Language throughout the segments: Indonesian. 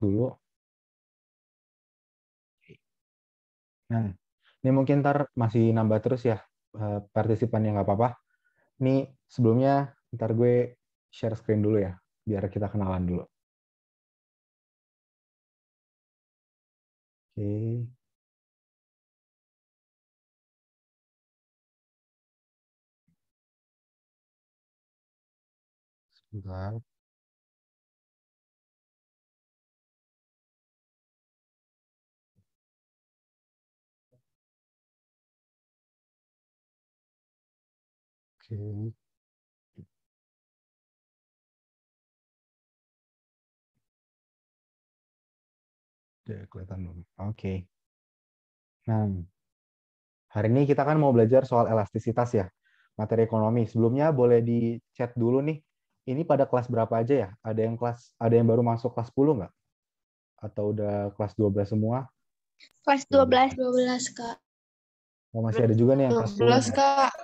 dulu. Nah, ini mungkin ntar masih nambah terus ya partisipan yang nggak apa-apa. Ini sebelumnya ntar gue share screen dulu ya, biar kita kenalan dulu. Oke. Sebentar. Oke. Udah kelihatan belum? Oke. Nah, hari ini kita kan mau belajar soal elastisitas ya, materi ekonomi. Sebelumnya boleh di chat dulu nih. Ini pada kelas berapa aja ya? Ada yang baru masuk kelas 10 nggak? Atau udah kelas 12 semua? Kelas 12 Kak. Oh, masih ada juga nih yang kelas 10 nih. Kak.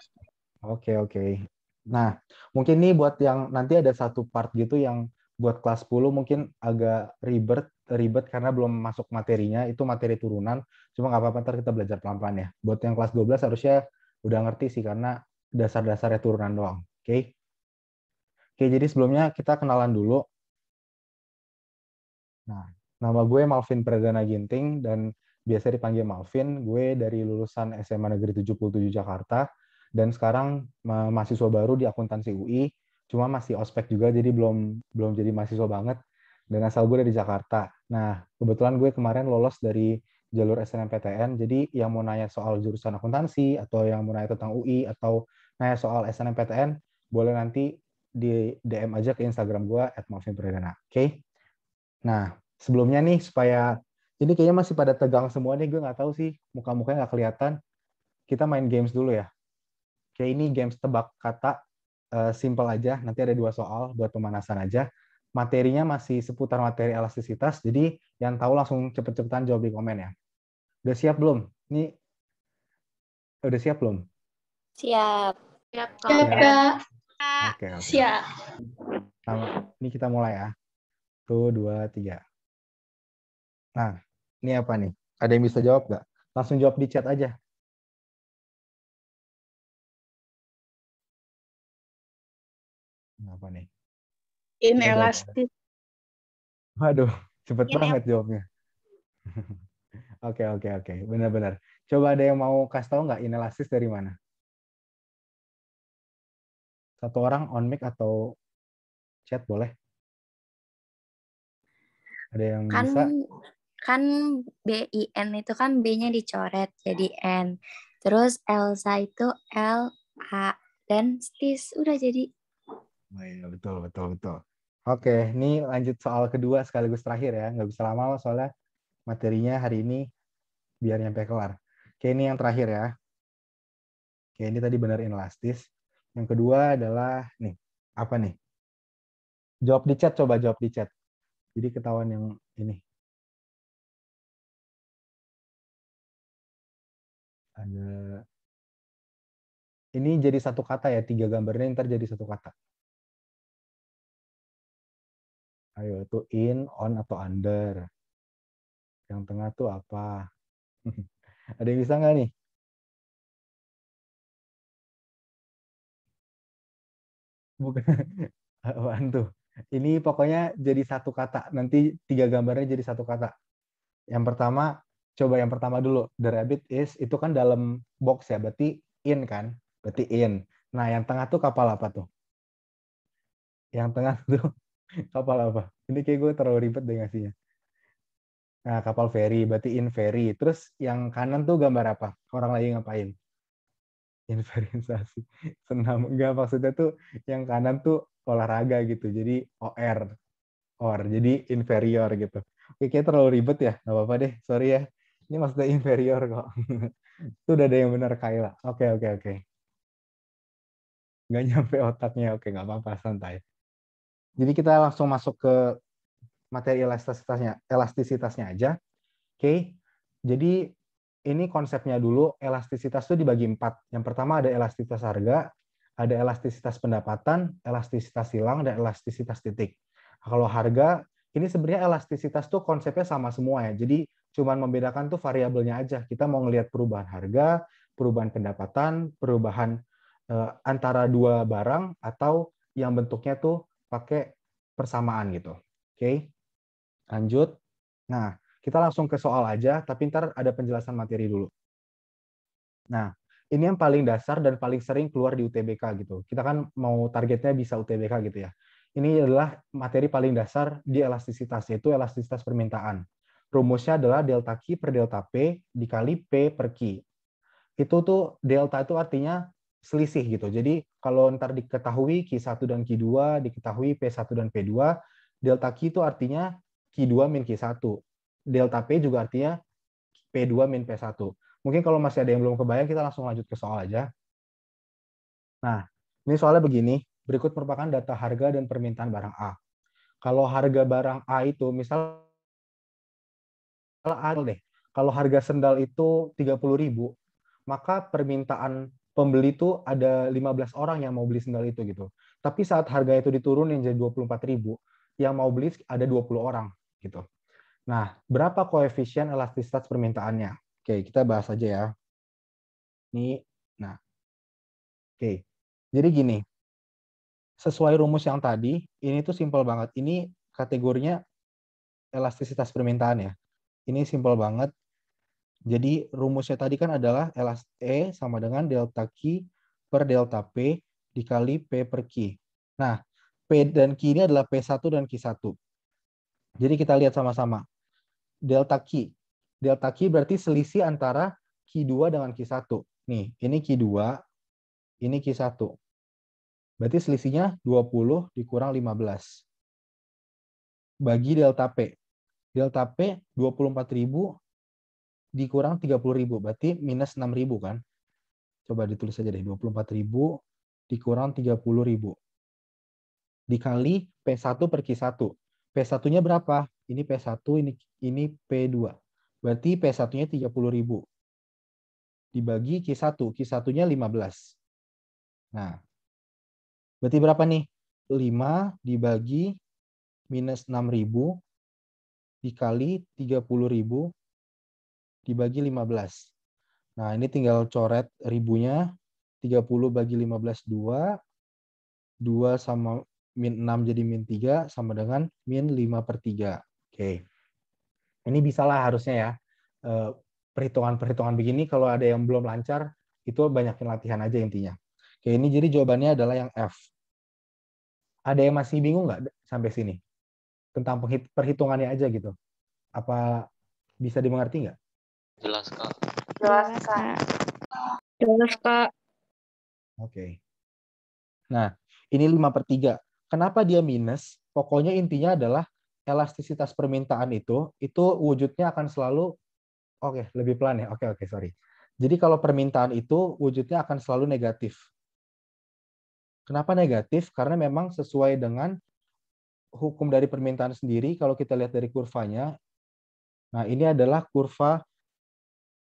Oke, oke. Nah, mungkin nih buat yang nanti ada satu part gitu yang buat kelas 10 mungkin agak ribet karena belum masuk materinya, itu materi turunan. Cuma nggak apa-apa, ntar kita belajar pelan-pelan ya. Buat yang kelas 12 harusnya udah ngerti sih karena dasar-dasarnya turunan doang. Oke? Oke, jadi sebelumnya kita kenalan dulu. Nah, nama gue Malvin Pradana Ginting dan biasa dipanggil Malvin. Gue dari lulusan SMA Negeri 77 Jakarta dan sekarang mahasiswa baru di akuntansi UI. Cuma masih ospek juga jadi belum belum jadi mahasiswa banget. Dan asal gue dari Jakarta. Nah, kebetulan gue kemarin lolos dari jalur SNMPTN. Jadi yang mau nanya soal jurusan akuntansi atau yang mau nanya tentang UI atau nanya soal SNMPTN boleh nanti di DM aja ke Instagram gue @malvinpradana. Oke? Nah, sebelumnya nih supaya ini kayaknya masih pada tegang semua nih, gue nggak tahu sih muka-mukanya nggak kelihatan. Kita main games dulu ya. Kayak ini games tebak kata, simple aja. Nanti ada 2 soal buat pemanasan aja. Materinya masih seputar materi elastisitas, jadi yang tahu langsung cepet-cepetan jawab di komen ya. Udah siap belum? Ini udah siap belum? Siap. Siap, Siap, Ya. Kak. Oke, oke. Siap. Ini kita mulai ya. 1, 2, 3. Nah, ini apa nih? Ada yang bisa jawab nggak? Langsung jawab di chat aja. Apa nih? Inelastis. Waduh, cepet banget jawabnya. Oke, oke, oke. Benar-benar. Coba ada yang mau kasih tahu nggak inelastis dari mana? Satu orang on mic atau chat boleh? Ada yang Kan bisa? kan BIN itu kan B-nya dicoret jadi N. Terus Elsa itu L A dan stis udah jadi. Oh, iya, betul, betul, betul. Oke, ini lanjut soal kedua sekaligus terakhir ya. Nggak bisa lama soalnya materinya hari ini biar nyampe kelar. Oke, ini yang terakhir ya. Oke, ini tadi benar inelastis. Yang kedua adalah, nih, apa nih? Jawab di chat, coba jawab di chat. Jadi ketahuan yang ini. Ada ini jadi satu kata ya, 3 gambarnya ntar jadi satu kata. Ayo, itu in, on, atau under. Yang tengah tuh apa? Ada yang bisa nggak nih? Bukan. Apaan tuh? Ini pokoknya jadi satu kata. Nanti 3 gambarnya jadi satu kata. Yang pertama, coba yang pertama dulu. The rabbit is, itu kan dalam box ya, berarti in kan? Berarti in. Nah, yang tengah tuh kapal apa tuh? Yang tengah tuh kapal apa? Ini kayak gue terlalu ribet deh ngasihnya. Nah, kapal feri, berarti in ferry. Terus yang kanan tuh gambar apa? Orang lagi ngapain? Inventarisasi. Senam. Enggak, maksudnya tuh yang kanan tuh olahraga gitu. Jadi OR. OR. Jadi inferior gitu. Oke, kayak terlalu ribet ya. Nggak apa-apa deh. Sorry ya. Ini maksudnya inferior kok. Itu udah ada yang benar Kayla. Oke, oke, oke. Nggak nyampe otaknya. Oke, nggak apa-apa. Santai. Jadi kita langsung masuk ke materi elastisitasnya aja. Oke, jadi ini konsepnya dulu, elastisitas itu dibagi 4. Yang pertama ada elastisitas harga, ada elastisitas pendapatan, elastisitas silang, dan elastisitas titik. Kalau harga ini sebenarnya elastisitas tuh konsepnya sama semua ya. Jadi cuman membedakan tuh variabelnya aja. Kita mau ngelihat perubahan harga, perubahan pendapatan, perubahan antara dua barang, atau yang bentuknya tuh pakai persamaan gitu. Oke, lanjut. Nah, kita langsung ke soal aja, tapi ntar ada penjelasan materi dulu. Nah, ini yang paling dasar dan paling sering keluar di UTBK gitu. Kita kan mau targetnya bisa UTBK gitu ya. Ini adalah materi paling dasar di elastisitas, yaitu elastisitas permintaan. Rumusnya adalah delta Q per delta P dikali P per Q. Itu tuh delta itu artinya selisih gitu. Jadi kalau ntar diketahui Q1 dan Q2, diketahui P1 dan P2, delta Q itu artinya Q2 min Q1. Delta P juga artinya P2 min P1. Mungkin kalau masih ada yang belum kebayang, kita langsung lanjut ke soal aja. Nah, ini soalnya begini. Berikut merupakan data harga dan permintaan barang A. Kalau harga barang A itu, misal A deh, kalau harga sendal itu 30.000, maka permintaan pembeli itu ada 15 orang yang mau beli sendal itu gitu. Tapi saat harga itu diturunin jadi 24.000, yang mau beli ada 20 orang gitu. Nah, berapa koefisien elastisitas permintaannya? Oke, kita bahas aja ya. Ini, nah, oke. Jadi gini, sesuai rumus yang tadi, ini tuh simpel banget. Ini kategorinya elastisitas permintaan ya. Ini simpel banget. Jadi rumusnya tadi kan adalah E sama dengan delta Q per delta P dikali P per Q. Nah, P dan Q ini adalah P1 dan Q1. Jadi kita lihat sama-sama. Delta Q. Delta Q berarti selisih antara Q2 dengan Q1. Nih, ini Q2, ini Q1. Berarti selisihnya 20 dikurang 15. Bagi delta P. Delta P 24.000 dikurang 30.000. Berarti minus 6.000 kan? Coba ditulis aja deh. 24.000 dikurang 30.000. Dikali P1 per Q1. P1-nya berapa? Ini P1, ini P2. Berarti P1-nya 30.000. Dibagi Q1. Q1-nya 15. Nah, berarti berapa nih? 5 dibagi minus 6.000 dikali 30.000 dibagi 15. Nah, ini tinggal coret ribunya. 30 bagi 15, 2. 2 sama min 6 jadi min 3 sama dengan min 5 per 3. Oke. Ini bisalah harusnya ya. Perhitungan-perhitungan begini kalau ada yang belum lancar, itu banyakin latihan aja intinya. Oke, ini jadi jawabannya adalah yang F. Ada yang masih bingung nggak sampai sini? Tentang perhitungannya aja gitu. Apa bisa dimengerti nggak? Jelas, Kak. Jelas, Kak. Jelas, Kak. Oke. Nah, ini 5 per 3. Kenapa dia minus? Pokoknya intinya adalah elastisitas permintaan itu wujudnya akan selalu, oke, lebih pelan ya. Oke, sorry. Jadi kalau permintaan itu wujudnya akan selalu negatif. Kenapa negatif? Karena memang sesuai dengan hukum dari permintaan sendiri, kalau kita lihat dari kurvanya, nah ini adalah kurva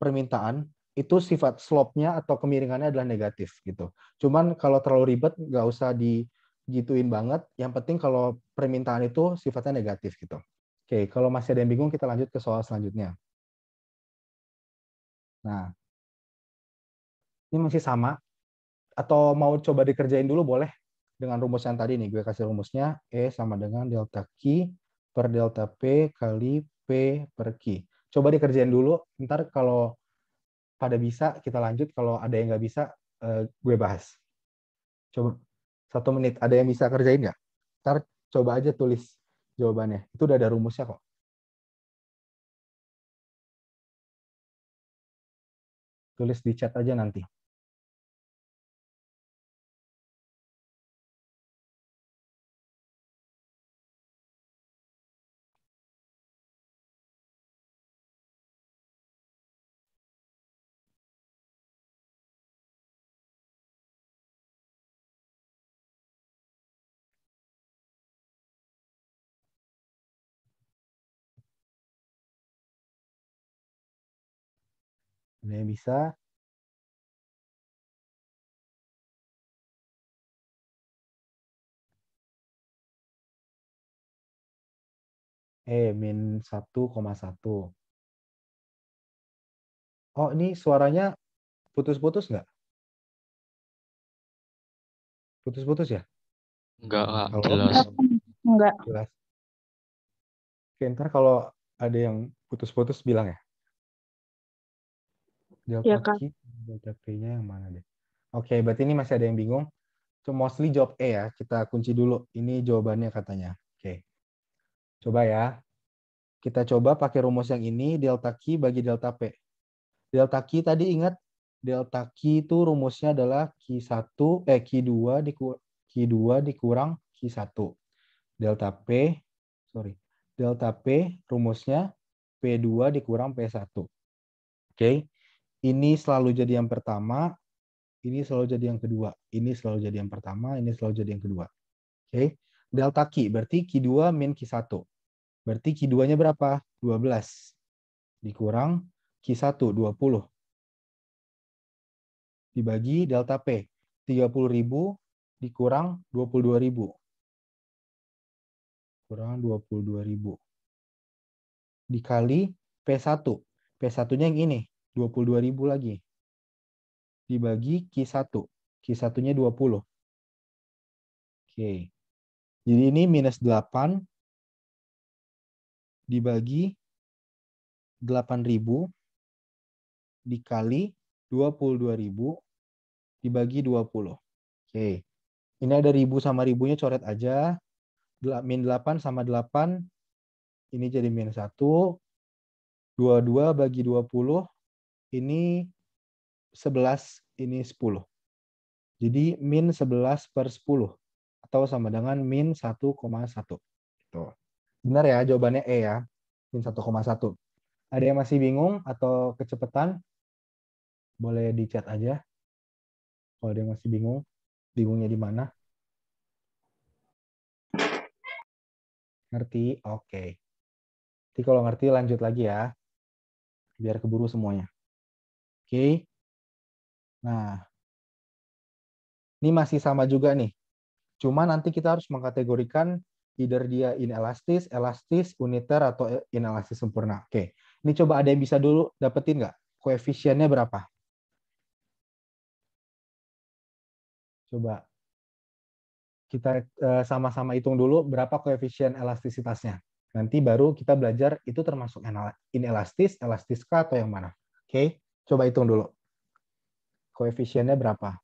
permintaan, itu sifat slope-nya atau kemiringannya adalah negatif gitu. Cuman kalau terlalu ribet nggak usah digituin banget. Yang penting kalau permintaan itu sifatnya negatif gitu. Oke, kalau masih ada yang bingung kita lanjut ke soal selanjutnya. Nah, ini masih sama atau mau coba dikerjain dulu boleh dengan rumus yang tadi nih. Gue kasih rumusnya E sama dengan delta Q per delta P kali P per Q. Coba dikerjain dulu. Ntar kalau pada bisa kita lanjut, kalau ada yang nggak bisa gue bahas. Coba 1 menit, ada yang bisa kerjain nggak? Ntar coba aja tulis jawabannya. Itu udah ada rumusnya kok. Tulis di chat aja nanti. Ada yang bisa? min 1,1. Oh, ini suaranya putus-putus nggak? Putus-putus ya? Enggak, Kak. Halo? Jelas. Enggak. Jelas. Oke, ntar kalau ada yang putus-putus bilang ya. Ya, Delta Kak. Q, delta P-nya yang mana deh? Oke, berarti ini masih ada yang bingung. So, mostly jawab E ya. Kita kunci dulu. Ini jawabannya katanya. Oke. Coba ya. Kita coba pakai rumus yang ini. Delta Q bagi delta P. Delta Q tadi ingat. Delta Q itu rumusnya adalah Q2 dikurang Q1. Delta P, sorry. Delta P rumusnya P2 dikurang P1. Oke. Ini selalu jadi yang pertama. Ini selalu jadi yang kedua. Ini selalu jadi yang pertama, ini selalu jadi yang kedua. Oke. Delta Q, berarti Q2 min Q1. Berarti Q2-nya berapa? 12. Dikurang Q1, 20. Dibagi delta P. 30.000 dikurang 22.000. Kurang 22.000. Dikali P1. P1-nya yang ini. 22.000 lagi. Dibagi Q1. Q1-nya 20. Oke. Jadi ini minus 8 dibagi 8.000 dikali 22.000 dibagi 20. Oke. Ini ada ribu sama ribunya coret aja. Min 8 sama 8. Ini jadi min 1. 22 bagi 20. Ini 11. Ini 10. Jadi min 11 per 10. Atau sama dengan min 1,1. Gitu. Benar ya jawabannya E ya. Min 1,1. Ada yang masih bingung atau kecepatan? Boleh di chat aja. Kalau ada yang masih bingung, bingungnya di mana? Ngerti? Oke. Nanti kalau ngerti lanjut lagi ya. Biar keburu semuanya. Oke. Nah, ini masih sama juga nih. Cuma nanti kita harus mengkategorikan either dia inelastis, elastis, uniter, atau inelastis sempurna. Oke. Ini coba ada yang bisa dulu dapetin nggak? Koefisiennya berapa? Coba kita sama-sama hitung dulu berapa koefisien elastisitasnya. Nanti baru kita belajar itu termasuk inelastis, elastiskah, atau yang mana. Oke, coba hitung dulu. Koefisiennya berapa?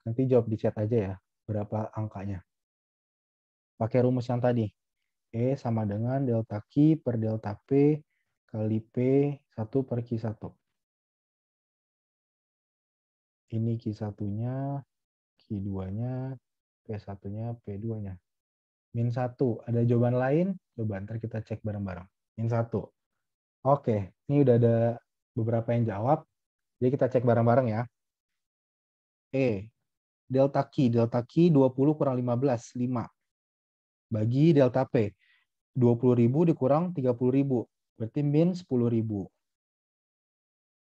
Nanti jawab di chat aja ya, berapa angkanya. Pakai rumus yang tadi. E sama dengan delta Q per delta P kali P1 per Q1. Ini Q1-nya, Q2-nya, P1-nya, P2-nya. Min 1. Ada jawaban lain? Coba ntar kita cek bareng-bareng. Min 1. Oke, ini udah ada beberapa yang jawab. Jadi kita cek bareng-bareng ya. E, delta Q 20 kurang 15, 5. Bagi delta P, 20.000 dikurang 30.000. Berarti min 10.000.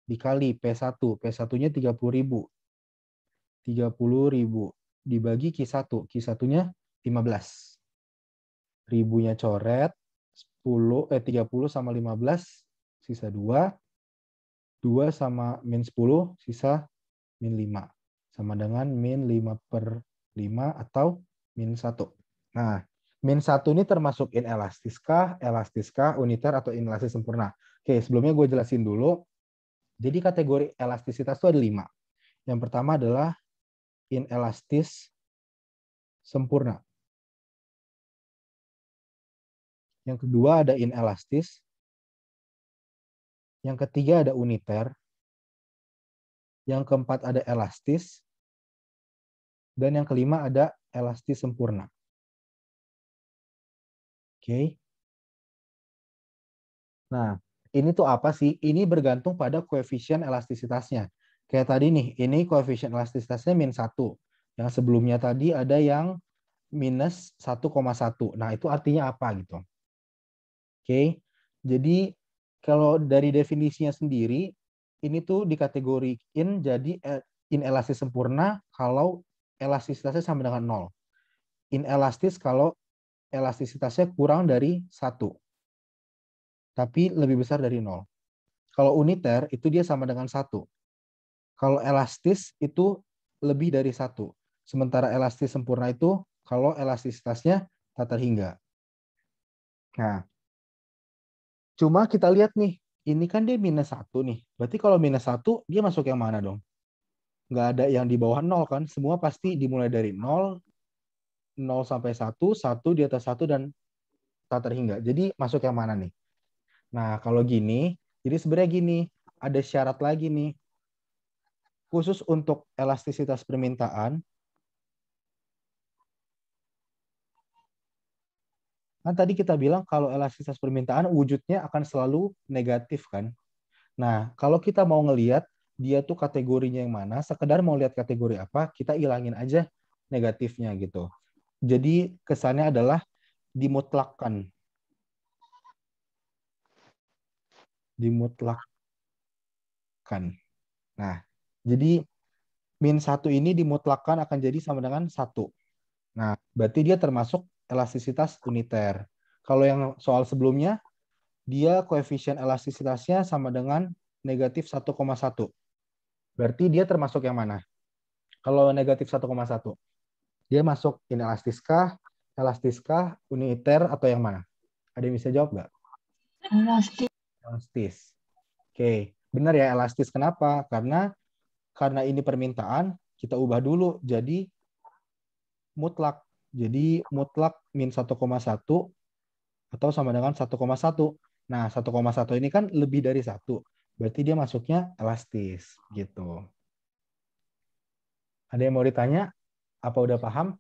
Dikali P1, P1-nya 30.000. 30.000 dibagi Q1, Q1-nya 15. Ribunya coret, 30 sama 15, sisa 2. 2 sama min 10, sisa min 5. Sama dengan min 5 per 5 atau min 1. Nah, min 1 ini termasuk inelastiskah, elastiskah, uniter, atau inelastis sempurna. Oke, sebelumnya gue jelasin dulu. Jadi kategori elastisitas itu ada 5. Yang pertama adalah inelastis sempurna. Yang kedua ada inelastis. Yang ketiga ada uniter. Yang keempat ada elastis. Dan yang kelima ada elastis sempurna. Oke. Nah, ini tuh apa sih? Ini bergantung pada koefisien elastisitasnya. Kayak tadi nih, ini koefisien elastisitasnya min 1. Yang sebelumnya tadi ada yang minus 1,1. Nah, itu artinya apa gitu? Oke. Jadi, kalau dari definisinya sendiri, ini tuh dikategoriin jadi inelastis sempurna kalau elastisitasnya sama dengan 0. Inelastis kalau elastisitasnya kurang dari 1. Tapi lebih besar dari 0. Kalau uniter itu dia sama dengan 1. Kalau elastis itu lebih dari 1. Sementara elastis sempurna itu kalau elastisitasnya tak terhingga. Nah, cuma kita lihat nih, ini kan dia minus 1 nih. Berarti kalau minus 1, dia masuk yang mana dong? Nggak ada yang di bawah 0 kan? Semua pasti dimulai dari 0, 0 sampai 1, 1 di atas 1, dan tak terhingga. Jadi masuk yang mana nih? Nah, kalau gini, jadi sebenarnya gini, ada syarat lagi nih. Khusus untuk elastisitas permintaan, kan tadi kita bilang kalau elastisitas permintaan wujudnya akan selalu negatif kan? Nah, kalau kita mau ngelihat dia tuh kategorinya yang mana, sekedar mau lihat kategori apa, kita ilangin aja negatifnya gitu. Jadi kesannya adalah dimutlakkan. Dimutlakkan. Nah, jadi min 1 ini dimutlakkan akan jadi sama dengan 1. Nah, berarti dia termasuk elastisitas uniter. Kalau yang soal sebelumnya, dia koefisien elastisitasnya sama dengan negatif 1,1. Berarti dia termasuk yang mana? Kalau negatif 1,1, dia masuk inelastiskah, elastiskah, uniter, atau yang mana? Ada yang bisa jawab nggak? Elastis. Elastis. Oke, benar ya elastis. Kenapa? Karena ini permintaan, kita ubah dulu jadi mutlak. Jadi mutlak min 1,1 atau sama dengan 1,1. Nah, 1,1 ini kan lebih dari 1. Berarti dia masuknya elastis gitu. Ada yang mau ditanya? Apa udah paham?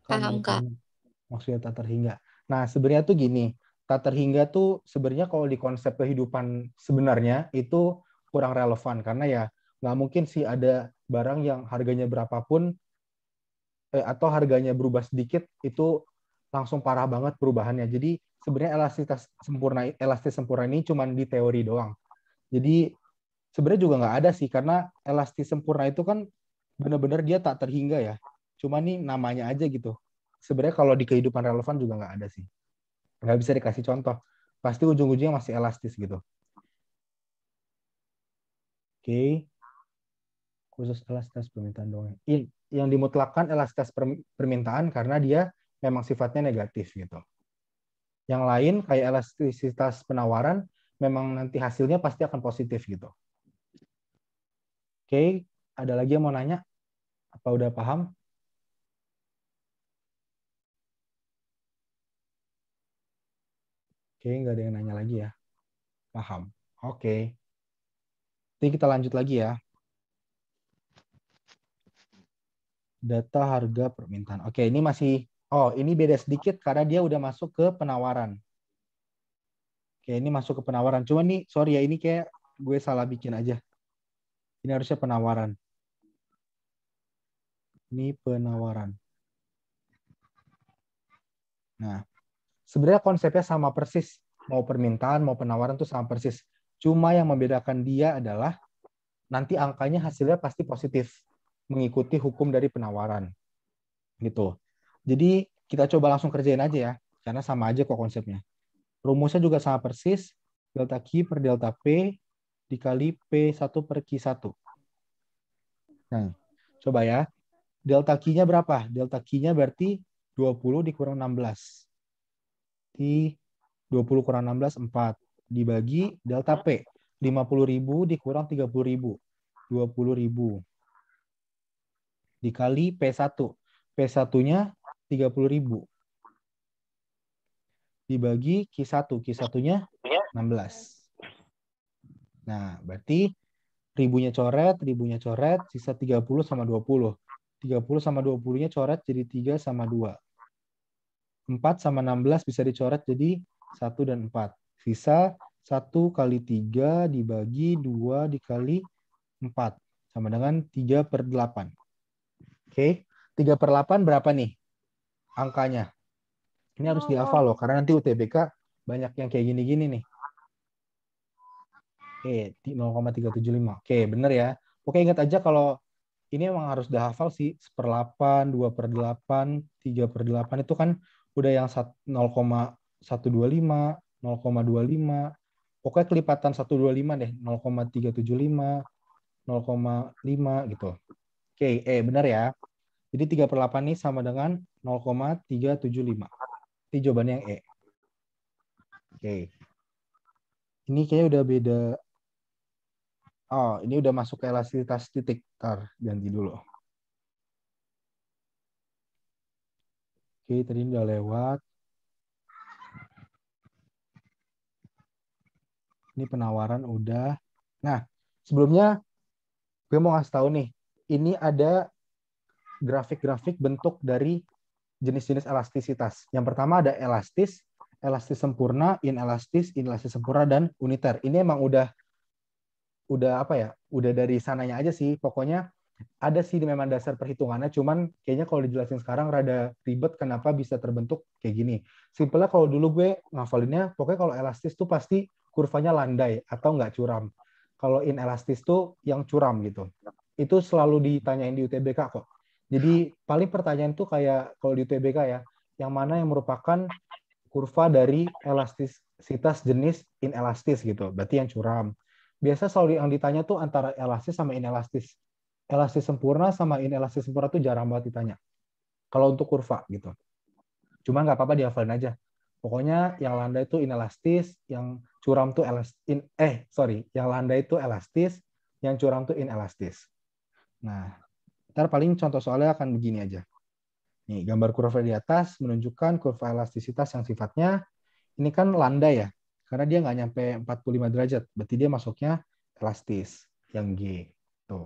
Paham, Kak. Maksudnya tak terhingga. Nah, sebenarnya tuh gini, tak terhingga tuh sebenarnya kalau di konsep kehidupan sebenarnya itu kurang relevan karena ya nggak mungkin sih ada barang yang harganya berapapun atau harganya berubah sedikit itu langsung parah banget perubahannya. Jadi sebenarnya elastis sempurna ini cuma di teori doang. Jadi sebenarnya juga nggak ada sih karena elastis sempurna itu kan benar-benar dia tak terhingga ya. Cuma nih namanya aja gitu. Sebenarnya kalau di kehidupan relevan juga nggak ada sih. Nggak bisa dikasih contoh. Pasti ujung-ujungnya masih elastis gitu. Oke. Khusus elastisitas permintaan doang. Yang dimutlakkan elastisitas permintaan karena dia memang sifatnya negatif gitu. Yang lain kayak elastisitas penawaran memang nanti hasilnya pasti akan positif gitu. Oke, ada lagi yang mau nanya? Apa udah paham? Oke, nggak ada yang nanya lagi ya. Paham. Oke. Jadi kita lanjut lagi ya. Data harga permintaan. Oke, ini masih, ini beda sedikit karena dia udah masuk ke penawaran. Oke, ini masuk ke penawaran. Cuma nih, sorry ya, ini kayak gue salah bikin aja. Ini harusnya penawaran. Ini penawaran. Nah, sebenarnya konsepnya sama persis. Mau permintaan, mau penawaran tuh sama persis. Cuma yang membedakan dia adalah nanti angkanya hasilnya pasti positif. Mengikuti hukum dari penawaran. Gitu. Jadi kita coba langsung kerjain aja ya. Karena sama aja kok konsepnya. Rumusnya juga sama persis. Delta Q per delta P dikali P1 per Q1. Nah, coba ya. Delta Q-nya berapa? Delta Q-nya berarti 20 dikurang 16. Di 20 kurang 16, 4. Dibagi delta P. 50.000 dikurang 30.000. 20.000. Dikali P1. P1-nya 30.000. Dibagi Q1. Q1-nya 16. Nah, berarti ribunya coret, sisa 30 sama 20. 30 sama 20-nya coret jadi 3 sama 2. 4 sama 16 bisa dicoret jadi 1 dan 4. Sisa 1 kali 3 dibagi 2 dikali 4. Sama dengan 3 per 8. Oke, 3 per 8 berapa nih angkanya? Ini harus dihafal loh, karena nanti UTBK banyak yang kayak gini-gini nih. di 0,375. Oke, bener ya. Oke, ingat aja kalau ini emang harus udah hafal sih. 1/8, 2/8, 3/8 itu kan udah yang 0,125, 0,25. Pokoknya kelipatan 125 deh. 0,375, 0,5 gitu. Oke, benar ya. Jadi 3/8 ini sama dengan 0,375. Ini jawabannya yang E. Oke. Ini kayaknya udah beda. Oh, ini udah masuk ke elastisitas titik. Ntar, ganti dulu. Oke, tadi udah lewat. Ini penawaran udah. Nah, sebelumnya gue mau ngasih tahu nih. Ini ada grafik-grafik bentuk dari jenis-jenis elastisitas. Yang pertama ada elastis, elastis sempurna, inelastis sempurna, dan uniter. Ini emang udah apa ya? Udah dari sananya aja sih. Pokoknya ada sih memang dasar perhitungannya, cuman kayaknya kalau dijelasin sekarang rada ribet kenapa bisa terbentuk kayak gini. Simpelnya kalau dulu gue ngafalinnya, pokoknya kalau elastis tuh pasti kurvanya landai atau nggak curam. Kalau inelastis tuh yang curam gitu. Itu selalu ditanyain di UTBK kok. Jadi paling pertanyaan tuh kayak kalau di UTBK ya, yang mana yang merupakan kurva dari elastisitas jenis inelastis gitu. Berarti yang curam. Biasa selalu yang ditanya tuh antara elastis sama inelastis. Elastis sempurna sama inelastis sempurna tuh jarang banget ditanya. Kalau untuk kurva gitu. Cuma nggak apa-apa dihafalin aja. Pokoknya yang landai itu inelastis, yang curam tuh yang landai itu elastis, yang curam tuh inelastis. Nah, ntar paling contoh soalnya akan begini aja. Nih, gambar kurva di atas menunjukkan kurva elastisitas yang sifatnya ini kan landai ya, karena dia nggak nyampe 45 derajat, berarti dia masuknya elastis, yang G. Tuh.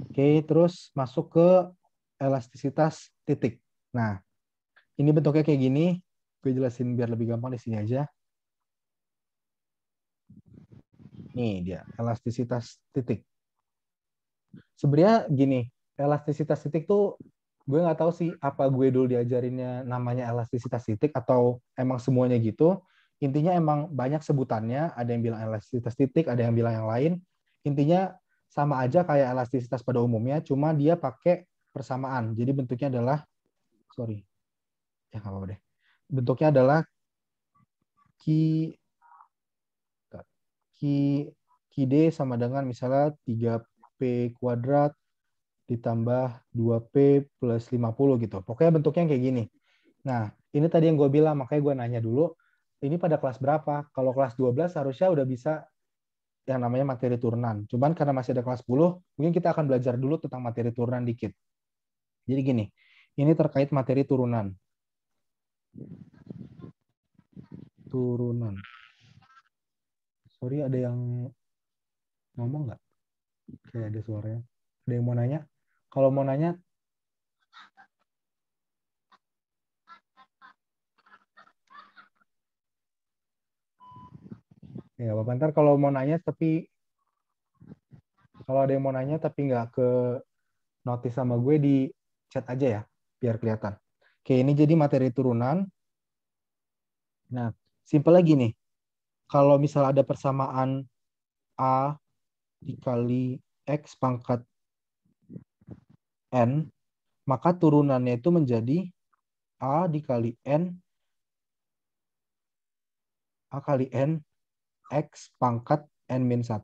Oke, terus masuk ke elastisitas titik. Nah, ini bentuknya kayak gini. Gue jelasin biar lebih gampang di sini aja. Nih dia, elastisitas titik. Sebenarnya gini, elastisitas titik tuh gue nggak tahu sih apa gue dulu diajarinnya namanya elastisitas titik atau emang semuanya gitu. Intinya emang banyak sebutannya, ada yang bilang elastisitas titik, ada yang bilang yang lain. Intinya sama aja kayak elastisitas pada umumnya, cuma dia pakai persamaan. Jadi bentuknya adalah, sorry, ya nggak apa-apa deh. Bentuknya adalah Ki, Ki, Ki D sama dengan misalnya 3P kuadrat ditambah 2P plus 50 gitu. Pokoknya bentuknya kayak gini. Nah, ini tadi yang gue bilang, makanya gue nanya dulu, ini pada kelas berapa? Kalau kelas 12 harusnya udah bisa yang namanya materi turunan. Cuman karena masih ada kelas 10, mungkin kita akan belajar dulu tentang materi turunan dikit. Jadi gini, ini terkait materi turunan. Turunan. Sorry, ada yang ngomong nggak? Kayak ada suaranya. Ada yang mau nanya? Kalau mau nanya, ya apa ntar kalau mau nanya tapi kalau ada yang mau nanya tapi nggak ke notice sama gue di chat aja ya biar kelihatan. Oke, ini jadi materi turunan. Nah, simpel lagi nih. Kalau misal ada persamaan A dikali X pangkat N, maka turunannya itu menjadi A dikali N, A kali N, X pangkat N-1.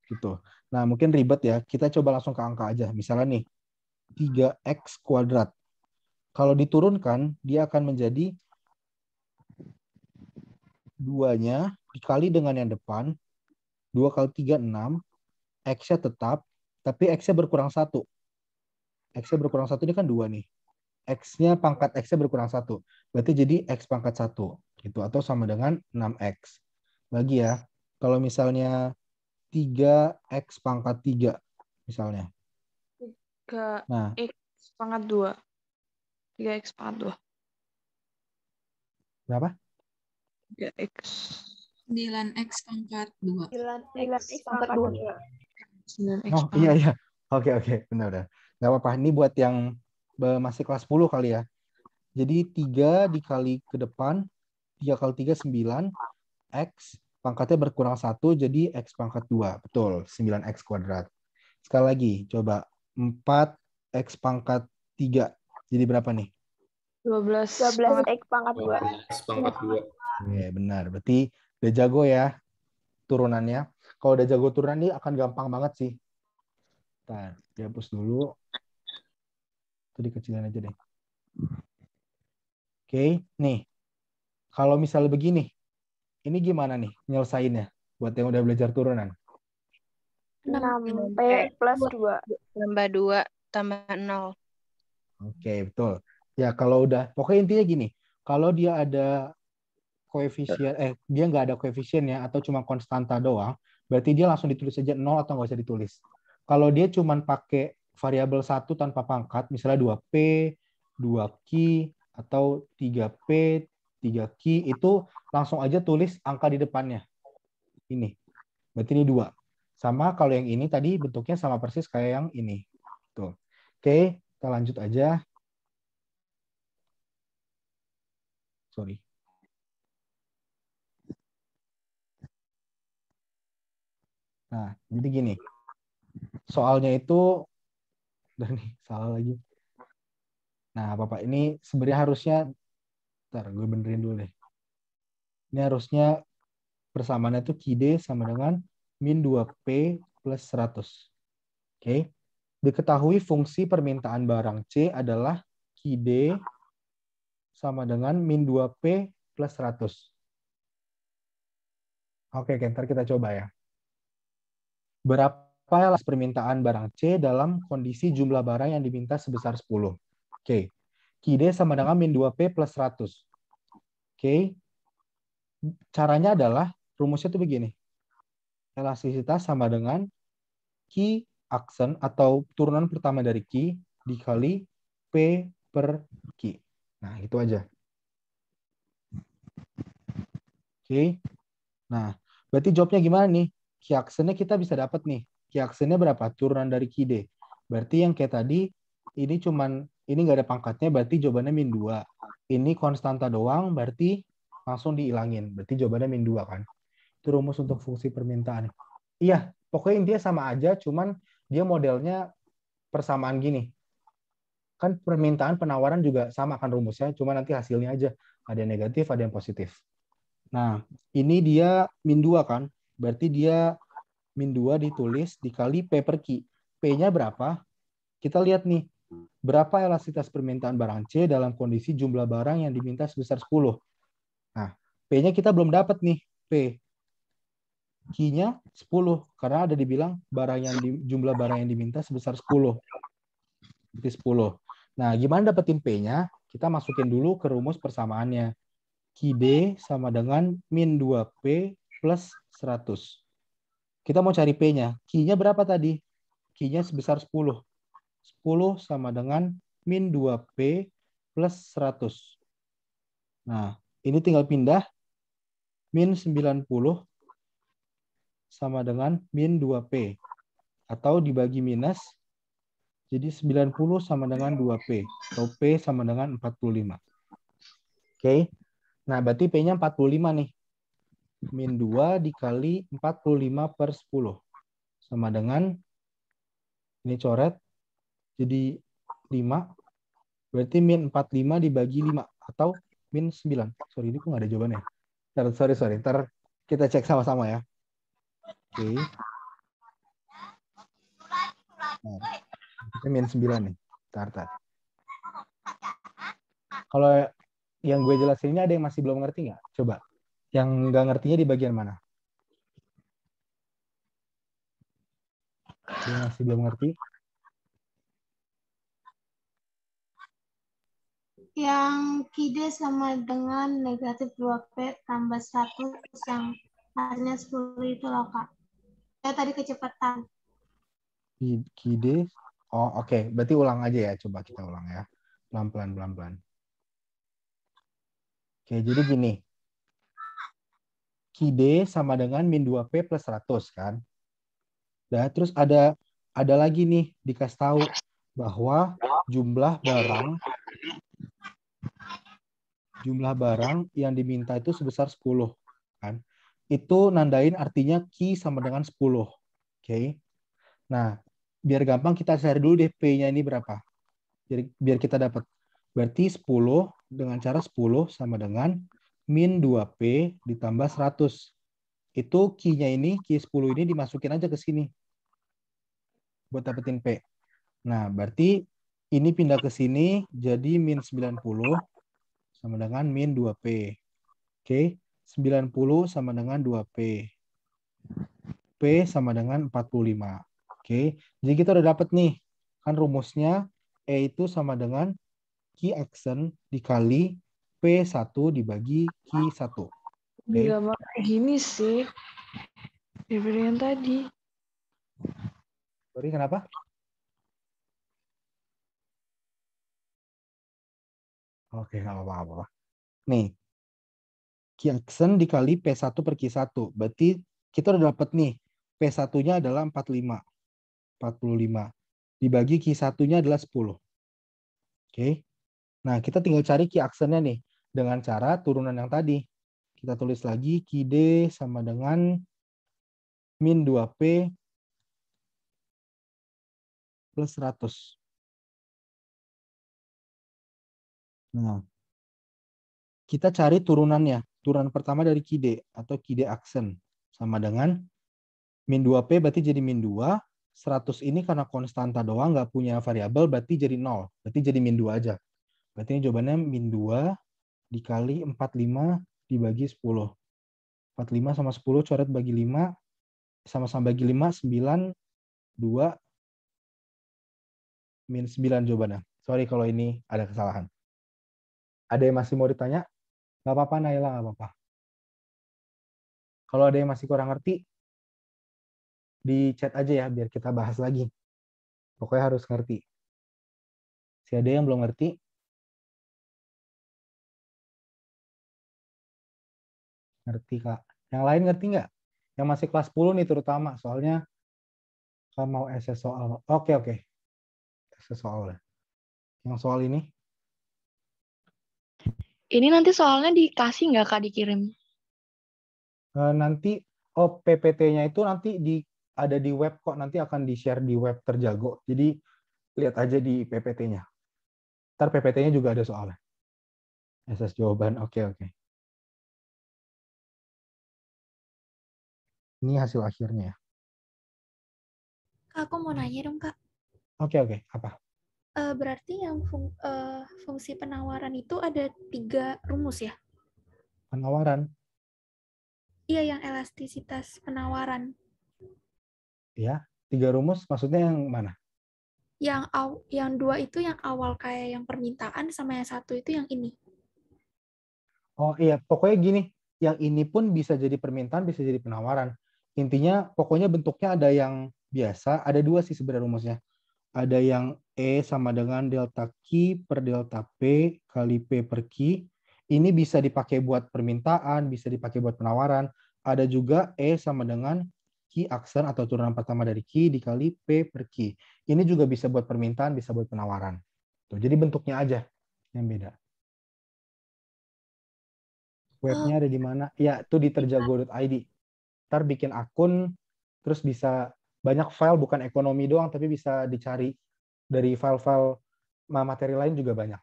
Gitu. Nah, mungkin ribet ya. Kita coba langsung ke angka aja. Misalnya nih, 3X kuadrat. Kalau diturunkan, dia akan menjadi 2-nya dikali dengan yang depan. 2 kali 3, 6. X-nya tetap, tapi X-nya berkurang 1. X-nya berkurang 1 ini kan 2 nih. X-nya pangkat X-nya berkurang 1. Berarti jadi X pangkat 1. Gitu. Atau sama dengan 6X. Lagi ya. Kalau misalnya 3X pangkat 3. Misalnya. 3x pangkat 2. 3x pangkat 2. Berapa? 3x. 9x pangkat 2. 9x pangkat 2. 9x Oh, pangkat. iya. Oke. Benar. Nggak apa-apa. Ini buat yang masih kelas 10 kali ya. Jadi 3 dikali ke depan, 3 kali 3, 9. X pangkatnya berkurang 1 jadi X pangkat 2. Betul, 9X kuadrat. Sekali lagi, coba 4X pangkat 3. Jadi berapa nih? 12 12X pangkat 2. X pangkat 2. Oke, benar. Berarti udah jago ya turunannya. Kalau udah jago turunan ini akan gampang banget sih. Ntar, dihapus dulu. Itu dikecilin aja deh. Oke, nih. Kalau misalnya begini, ini gimana nih nyelesainnya buat yang udah belajar turunan? 6P plus 2. tambah 2 tambah 0. Oke, betul. Ya, kalau udah, pokoknya intinya gini, kalau dia ada koefisien, dia nggak ada koefisiennya atau cuma konstanta doang, berarti dia langsung ditulis aja 0 atau nggak usah ditulis. Kalau dia cuma pakai variabel 1 tanpa pangkat, misalnya 2P, 2Q, atau 3P, 3Q, itu langsung aja tulis angka di depannya. Ini. Berarti ini 2. Sama kalau yang ini tadi bentuknya sama persis kayak yang ini. Tuh. Oke, kita lanjut aja. Sorry. Nah, jadi gini. Soalnya itu, nih, salah lagi. Nah, Bapak, ini sebenarnya harusnya, ntar gue benerin dulu deh. Ini harusnya persamaannya itu QD sama dengan min 2P plus 100. Oke. Diketahui fungsi permintaan barang C adalah QD sama dengan min 2P plus 100. Oke, ntar kita coba ya. Berapa permintaan barang C dalam kondisi jumlah barang yang diminta sebesar 10? Oke. QD sama dengan min 2P plus 100. Oke. Caranya adalah, rumusnya tuh begini. Elastisitas sama dengan Q aksen atau turunan pertama dari Q dikali P per Q. Nah, itu aja. Oke. Nah, berarti jawabnya gimana nih? Q aksennya kita bisa dapat nih. Q aksennya berapa? Turunan dari QD. Berarti yang kayak tadi, ini nggak ada pangkatnya, berarti jawabannya min 2. Ini konstanta doang, berarti langsung dihilangin. Berarti jawabannya min 2 kan? Itu rumus untuk fungsi permintaan. Iya, pokoknya intinya sama aja, cuman dia modelnya persamaan gini. Kan permintaan penawaran juga sama kan rumusnya, cuma nanti hasilnya aja. Ada yang negatif, ada yang positif. Nah, ini dia min 2 kan? Berarti dia min 2 ditulis dikali P per Q. P-nya berapa? Kita lihat nih. Berapa elastisitas permintaan barang C dalam kondisi jumlah barang yang diminta sebesar 10? Nah, P-nya kita belum dapat nih. P. Q-nya 10. Karena ada dibilang jumlah barang yang diminta sebesar 10. Berarti 10. Nah, gimana dapetin P-nya? Kita masukin dulu ke rumus persamaannya. QD sama dengan min 2P plus 100. Kita mau cari P-nya. Q-nya berapa tadi? Q-nya sebesar 10. 10 sama dengan min 2P plus 100. Nah, ini tinggal pindah. Min 90 sama dengan min 2P. Atau dibagi minus. Jadi 90 sama dengan 2P. Atau P sama dengan 45. Oke. Nah, berarti P-nya 45 nih. Min 2 dikali 45 per 10. Sama dengan, ini coret, jadi 5. Berarti min 45 dibagi 5. Atau min 9. Sorry, ini kok nggak ada jawabannya. Sorry. Ntar kita cek sama-sama ya. Oke. Nah, itu min 9 nih. Ntar. Kalau yang gue jelasin ini ada yang masih belum ngerti nggak? Coba. Yang nggak ngertinya di bagian mana? Yang masih belum ngerti? Yang QD sama dengan negatif 2P tambah 1 yang hasilnya 10 itu loh, Kak. Saya tadi kecepatan. QD. Oh, oke. Berarti ulang aja ya. Coba kita ulang ya. Pelan-pelan. Oke, jadi gini. QD sama dengan min 2P plus 100 kan. Nah, terus ada lagi nih dikasih tahu bahwa jumlah barang yang diminta itu sebesar 10 kan. itu nandain artinya Q sama dengan 10. Oke. Nah, biar gampang kita cari dulu deh P-nya ini berapa. Jadi biar kita dapat. Berarti 10 dengan cara 10 sama dengan min 2P ditambah 100. Itu Q-nya ini, Q10 ini dimasukin aja ke sini. Buat dapetin P. Nah, berarti ini pindah ke sini jadi min 90 sama dengan min 2P. Oke, 90 sama dengan 2P. P sama dengan 45. Oke, jadi kita udah dapet nih. Kan rumusnya E itu sama dengan Q aksen dikali P1 dibagi Q1. Oke. Gak mau kayak gini sih. Daripada yang tadi. Sorry, kenapa? Oke, nggak apa-apa. Nih, Q aksen dikali P1 per Q1. Berarti kita udah dapet nih. P1-nya adalah 45. Dibagi Q1-nya adalah 10. Oke. Nah, kita tinggal cari Q aksennya nih. Dengan cara turunan yang tadi. Kita tulis lagi QD sama dengan min 2P plus 100. Nah, kita cari turunannya. Turunan pertama dari QD atau QD aksen. Sama dengan min 2P berarti jadi min 2. 100 ini karena konstanta doang, nggak punya variabel, berarti jadi 0. Berarti jadi min 2 aja. Berarti ini jawabannya min 2 dikali 45 dibagi 10. 45 sama 10 coret bagi 5. Sama-sama bagi 5, 9, 2, min 9 jawabannya. Sorry kalau ini ada kesalahan. Ada yang masih mau ditanya? Nggak apa-apa, Naila, nggak apa-apa. Kalau ada yang masih kurang ngerti, di chat aja ya, biar kita bahas lagi. Pokoknya harus ngerti. Si ada yang belum ngerti? Ngerti, Kak. Yang lain ngerti nggak? Yang masih kelas 10 nih terutama, soalnya kalau mau SS soal. Oke. SS soal. Yang soal ini? Ini nanti soalnya dikasih nggak Kak dikirim? Nanti PPT-nya itu nanti ada di web kok, nanti akan di-share di web Terjago. Jadi lihat aja di PPT-nya. Ntar PPT-nya juga ada soalnya. SS jawaban, oke. Ini hasil akhirnya ya. Kak, aku mau nanya dong, Kak. Oke, apa? Berarti yang fungsi penawaran itu ada 3 rumus ya? Penawaran. Iya, yang elastisitas penawaran. Ya, 3 rumus maksudnya yang mana? Yang 2 itu yang awal kayak yang permintaan, sama yang 1 itu yang ini. Oh iya, pokoknya gini, yang ini pun bisa jadi permintaan, bisa jadi penawaran. Intinya pokoknya bentuknya ada yang biasa, ada 2 sih sebenarnya rumusnya. Ada yang E sama dengan delta Q per delta P kali P per Q. Ini bisa dipakai buat permintaan, bisa dipakai buat penawaran. Ada juga E sama dengan Q aksen atau turunan pertama dari Q dikali P per Q. Ini juga bisa buat permintaan, bisa buat penawaran. Tuh, jadi bentuknya aja yang beda. Webnya ada di mana? Ya, itu di terjago.id. Ntar bikin akun, terus bisa banyak file, bukan ekonomi doang, tapi bisa dicari dari file-file materi lain juga banyak.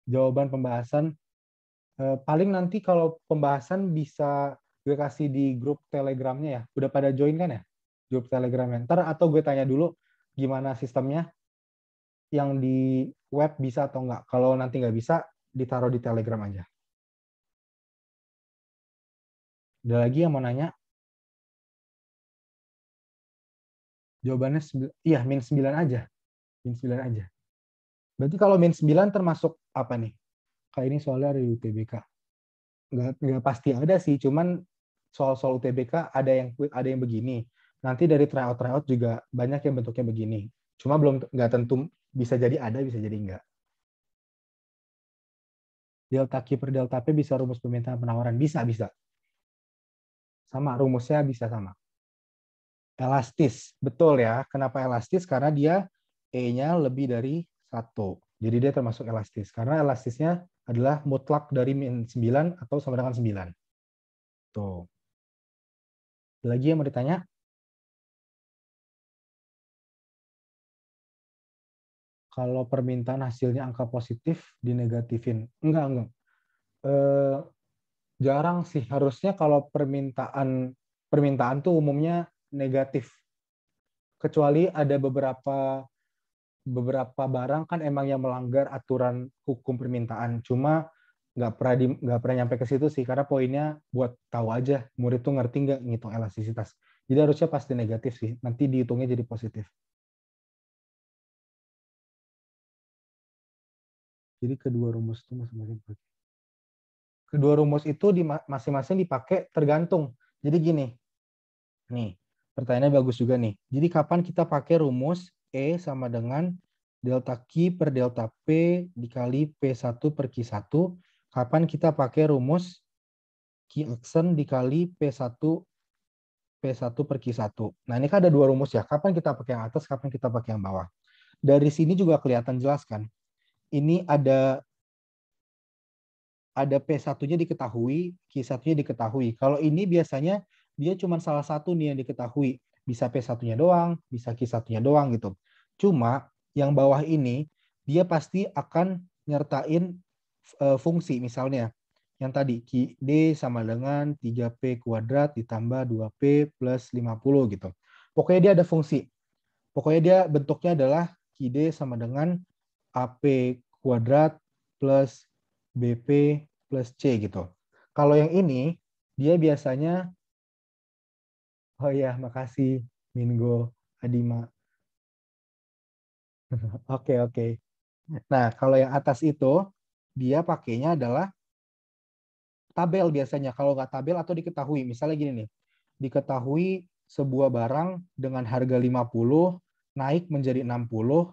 Jawaban pembahasan, paling nanti kalau pembahasan bisa gue kasih di grup Telegramnya ya. Udah pada join kan ya? Grup Telegramnya. Ntar atau gue tanya dulu gimana sistemnya, yang di web bisa atau enggak. Kalau nanti nggak bisa, ditaruh di Telegram aja. Ada lagi yang mau nanya? Jawabannya iya, min 9 aja. Min 9 aja. Berarti kalau min 9 termasuk apa nih? Kayak ini soalnya dari UTBK. Nggak pasti ada sih, cuman soal-soal UTBK ada yang begini. Nanti dari tryout juga banyak yang bentuknya begini. Cuma nggak tentu, bisa jadi ada, bisa jadi enggak. Delta Q per delta P bisa rumus permintaan penawaran? Bisa. Sama, rumusnya bisa sama. Elastis, betul ya. Kenapa elastis? Karena dia E-nya lebih dari 1. Jadi dia termasuk elastis. Karena elastisnya adalah mutlak dari min 9 atau sama dengan 9. Tuh. Lagi yang mau ditanya? Kalau permintaan hasilnya angka positif dinegatifin. Enggak. Jarang sih. Harusnya kalau permintaan tuh umumnya negatif. Kecuali ada beberapa barang kan emang yang melanggar aturan hukum permintaan. Cuma nggak pernah nyampe ke situ sih, karena poinnya buat tahu aja murid tuh ngerti nggak ngitung elastisitas. Jadi harusnya pasti negatif sih. Nanti dihitungnya jadi positif. Jadi kedua rumus itu masing-masing dipakai. Kedua rumus itu masing-masing dipakai tergantung. Jadi gini, nih pertanyaannya bagus juga nih. Jadi kapan kita pakai rumus E sama dengan delta Q per delta P dikali P1 per Q1. Kapan kita pakai rumus Q aksen dikali P1 per Q1. Nah ini kan ada dua rumus ya. Kapan kita pakai yang atas, kapan kita pakai yang bawah. Dari sini juga kelihatan jelas kan. Ini ada P1-nya diketahui, Q1-nya diketahui. Kalau ini biasanya dia cuma salah satu nih yang diketahui. Bisa P1-nya doang, bisa Q1-nya doang gitu. Cuma yang bawah ini dia pasti akan nyertain fungsi. Misalnya yang tadi D sama dengan 3P kuadrat ditambah 2P plus 50 gitu. Pokoknya dia ada fungsi. Pokoknya dia bentuknya adalah QD sama dengan AP kuadrat plus BP plus C gitu. Kalau yang ini, dia biasanya, oh ya, makasih Mingo, Adima. Oke. Nah, kalau yang atas itu, dia pakainya adalah tabel biasanya. Kalau nggak tabel atau diketahui. Misalnya gini nih, diketahui sebuah barang dengan harga 50 naik menjadi 60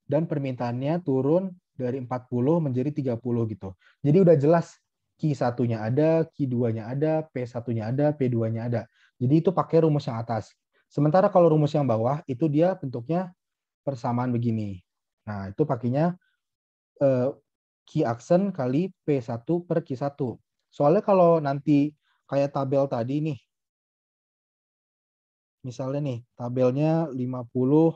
dan permintaannya turun dari 40 menjadi 30 gitu. Jadi udah jelas Q1-nya ada, Q2-nya ada, P1-nya ada, P2-nya ada. Jadi itu pakai rumus yang atas. Sementara kalau rumus yang bawah itu dia bentuknya persamaan begini. Nah, itu pakainya Q aksen kali P1 per Q1. Soalnya kalau nanti kayak tabel tadi nih, misalnya nih, tabelnya 50,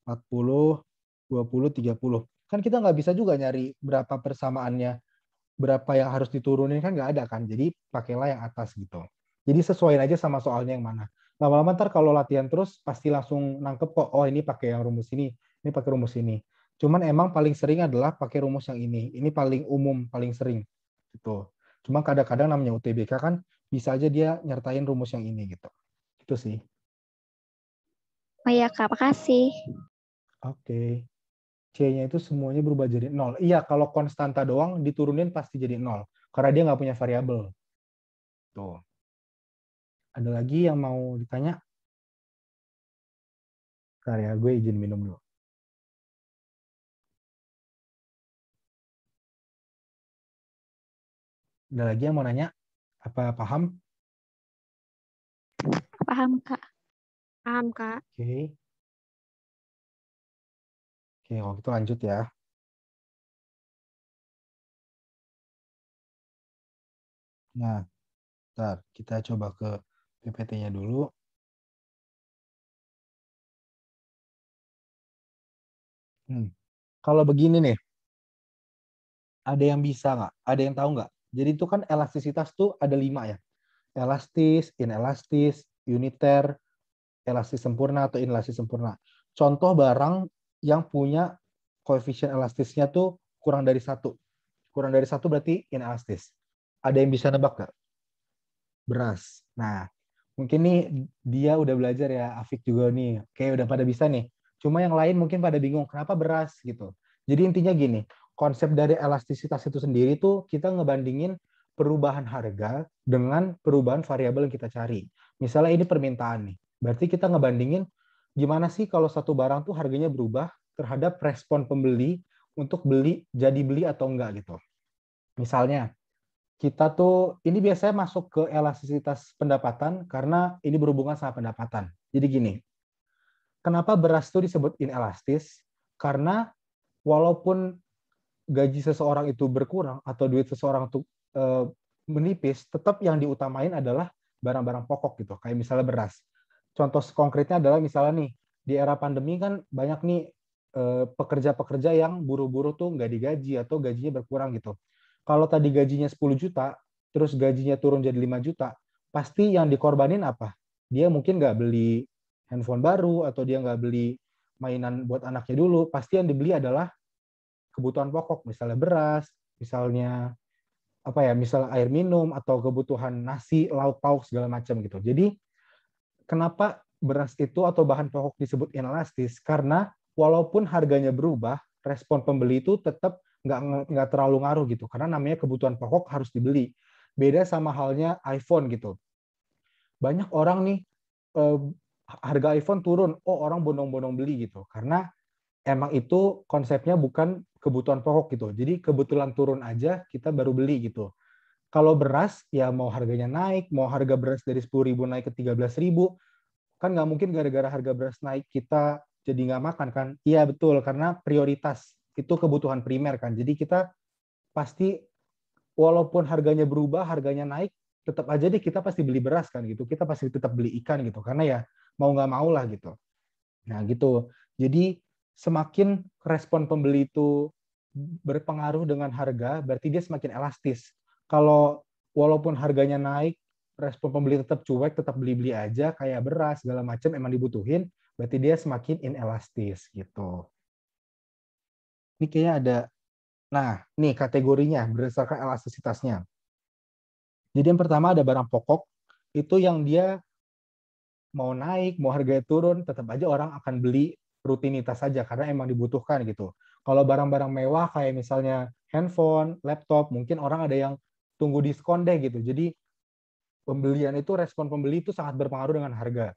40, 20, 30. Kan kita nggak bisa juga nyari berapa persamaannya, berapa yang harus diturunin, kan nggak ada kan. Jadi pakailah yang atas gitu. Jadi sesuaiin aja sama soalnya yang mana. Lama-lama ntar kalau latihan terus, pasti langsung nangkep kok, oh ini pakai yang rumus ini pakai rumus ini. Cuman emang paling sering adalah pakai rumus yang ini. Ini paling umum, paling sering. Gitu. Cuma kadang-kadang namanya UTBK kan, bisa aja dia nyertain rumus yang ini gitu. Itu sih. Oh iya Kak, makasih. Oke. C-nya itu semuanya berubah jadi 0. Iya, kalau konstanta doang diturunin pasti jadi 0. Karena dia nggak punya variabel. Tuh. Ada lagi yang mau ditanya? Bentar ya, gue izin minum dulu. Ada lagi yang mau nanya? Apa paham? Paham Kak. Paham, Kak. Oke. Oke, kalau gitu lanjut ya. Nah, bentar, kita coba ke PPT-nya dulu. Kalau begini nih, ada yang bisa nggak? Ada yang tahu nggak? Jadi itu kan elastisitas tuh ada 5 ya. Elastis, inelastis, uniter, elastis sempurna atau inelastis sempurna. Contoh barang yang punya koefisien elastisnya tuh kurang dari 1. Kurang dari 1 berarti inelastis. Ada yang bisa nebak nggak? Beras. Nah, mungkin nih dia udah belajar ya, Afik juga nih. Kayak udah pada bisa nih. Cuma yang lain mungkin pada bingung, kenapa beras gitu. Jadi intinya gini, konsep dari elastisitas itu sendiri tuh kita ngebandingin perubahan harga dengan perubahan variabel yang kita cari. Misalnya ini permintaan nih. Berarti kita ngebandingin gimana sih kalau satu barang tuh harganya berubah terhadap respon pembeli untuk jadi beli atau enggak gitu. Misalnya, kita tuh ini biasanya masuk ke elastisitas pendapatan karena ini berhubungan sama pendapatan. Jadi gini, kenapa beras itu disebut inelastis? Karena walaupun gaji seseorang itu berkurang atau duit seseorang itu menipis, tetap yang diutamain adalah barang-barang pokok gitu. Kayak misalnya beras. Contoh konkretnya adalah misalnya nih, di era pandemi kan banyak nih pekerja-pekerja yang buru-buru tuh nggak digaji atau gajinya berkurang gitu. Kalau tadi gajinya 10 juta, terus gajinya turun jadi 5 juta, pasti yang dikorbanin apa? Dia mungkin nggak beli handphone baru atau dia nggak beli mainan buat anaknya dulu. Pasti yang dibeli adalah kebutuhan pokok, misalnya beras, misalnya apa ya, misalnya air minum atau kebutuhan nasi, lauk pauk segala macam gitu. Jadi kenapa beras itu atau bahan pokok disebut inelastis? Karena walaupun harganya berubah, respon pembeli itu tetap nggak terlalu ngaruh gitu. Karena namanya kebutuhan pokok harus dibeli. Beda sama halnya iPhone gitu. Banyak orang nih harga iPhone turun, oh orang bondong-bondong beli gitu. Karena emang itu konsepnya bukan kebutuhan pokok gitu. Jadi kebetulan turun aja kita baru beli gitu. Kalau beras ya mau harganya naik, mau harga beras dari 10.000 naik ke 13.000, kan nggak mungkin gara-gara harga beras naik kita jadi nggak makan kan? Iya betul, karena prioritas itu kebutuhan primer kan. Jadi kita pasti walaupun harganya berubah, harganya naik, tetap aja deh kita pasti beli beras kan gitu. Kita pasti tetap beli ikan gitu, karena ya mau nggak mau lah gitu. Nah gitu. Jadi semakin respon pembeli itu berpengaruh dengan harga, berarti dia semakin elastis. Kalau walaupun harganya naik, respon pembeli tetap cuek, tetap beli-beli aja, kayak beras, segala macam emang dibutuhin, berarti dia semakin inelastis gitu. Ini kayaknya ada, nah nih kategorinya berdasarkan elastisitasnya. Jadi yang pertama ada barang pokok, itu yang dia mau naik, mau harganya turun, tetap aja orang akan beli rutinitas saja karena emang dibutuhkan gitu. Kalau barang-barang mewah kayak misalnya handphone, laptop, mungkin orang ada yang tunggu diskon deh gitu. Jadi pembelian itu, respon pembeli itu sangat berpengaruh dengan harga.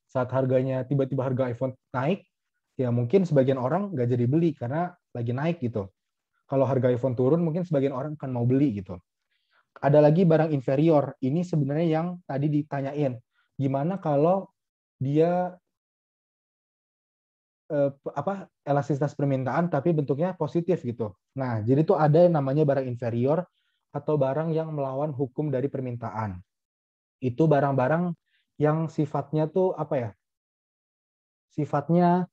Saat harganya tiba-tiba harga iPhone naik, ya mungkin sebagian orang nggak jadi beli karena lagi naik gitu. Kalau harga iPhone turun, mungkin sebagian orang akan mau beli gitu. Ada lagi barang inferior. Ini sebenarnya yang tadi ditanyain. Gimana kalau dia elastisitas permintaan tapi bentuknya positif gitu. Nah, jadi tuh ada yang namanya barang inferior atau barang yang melawan hukum dari permintaan. Itu barang-barang yang sifatnya tuh apa ya? Sifatnya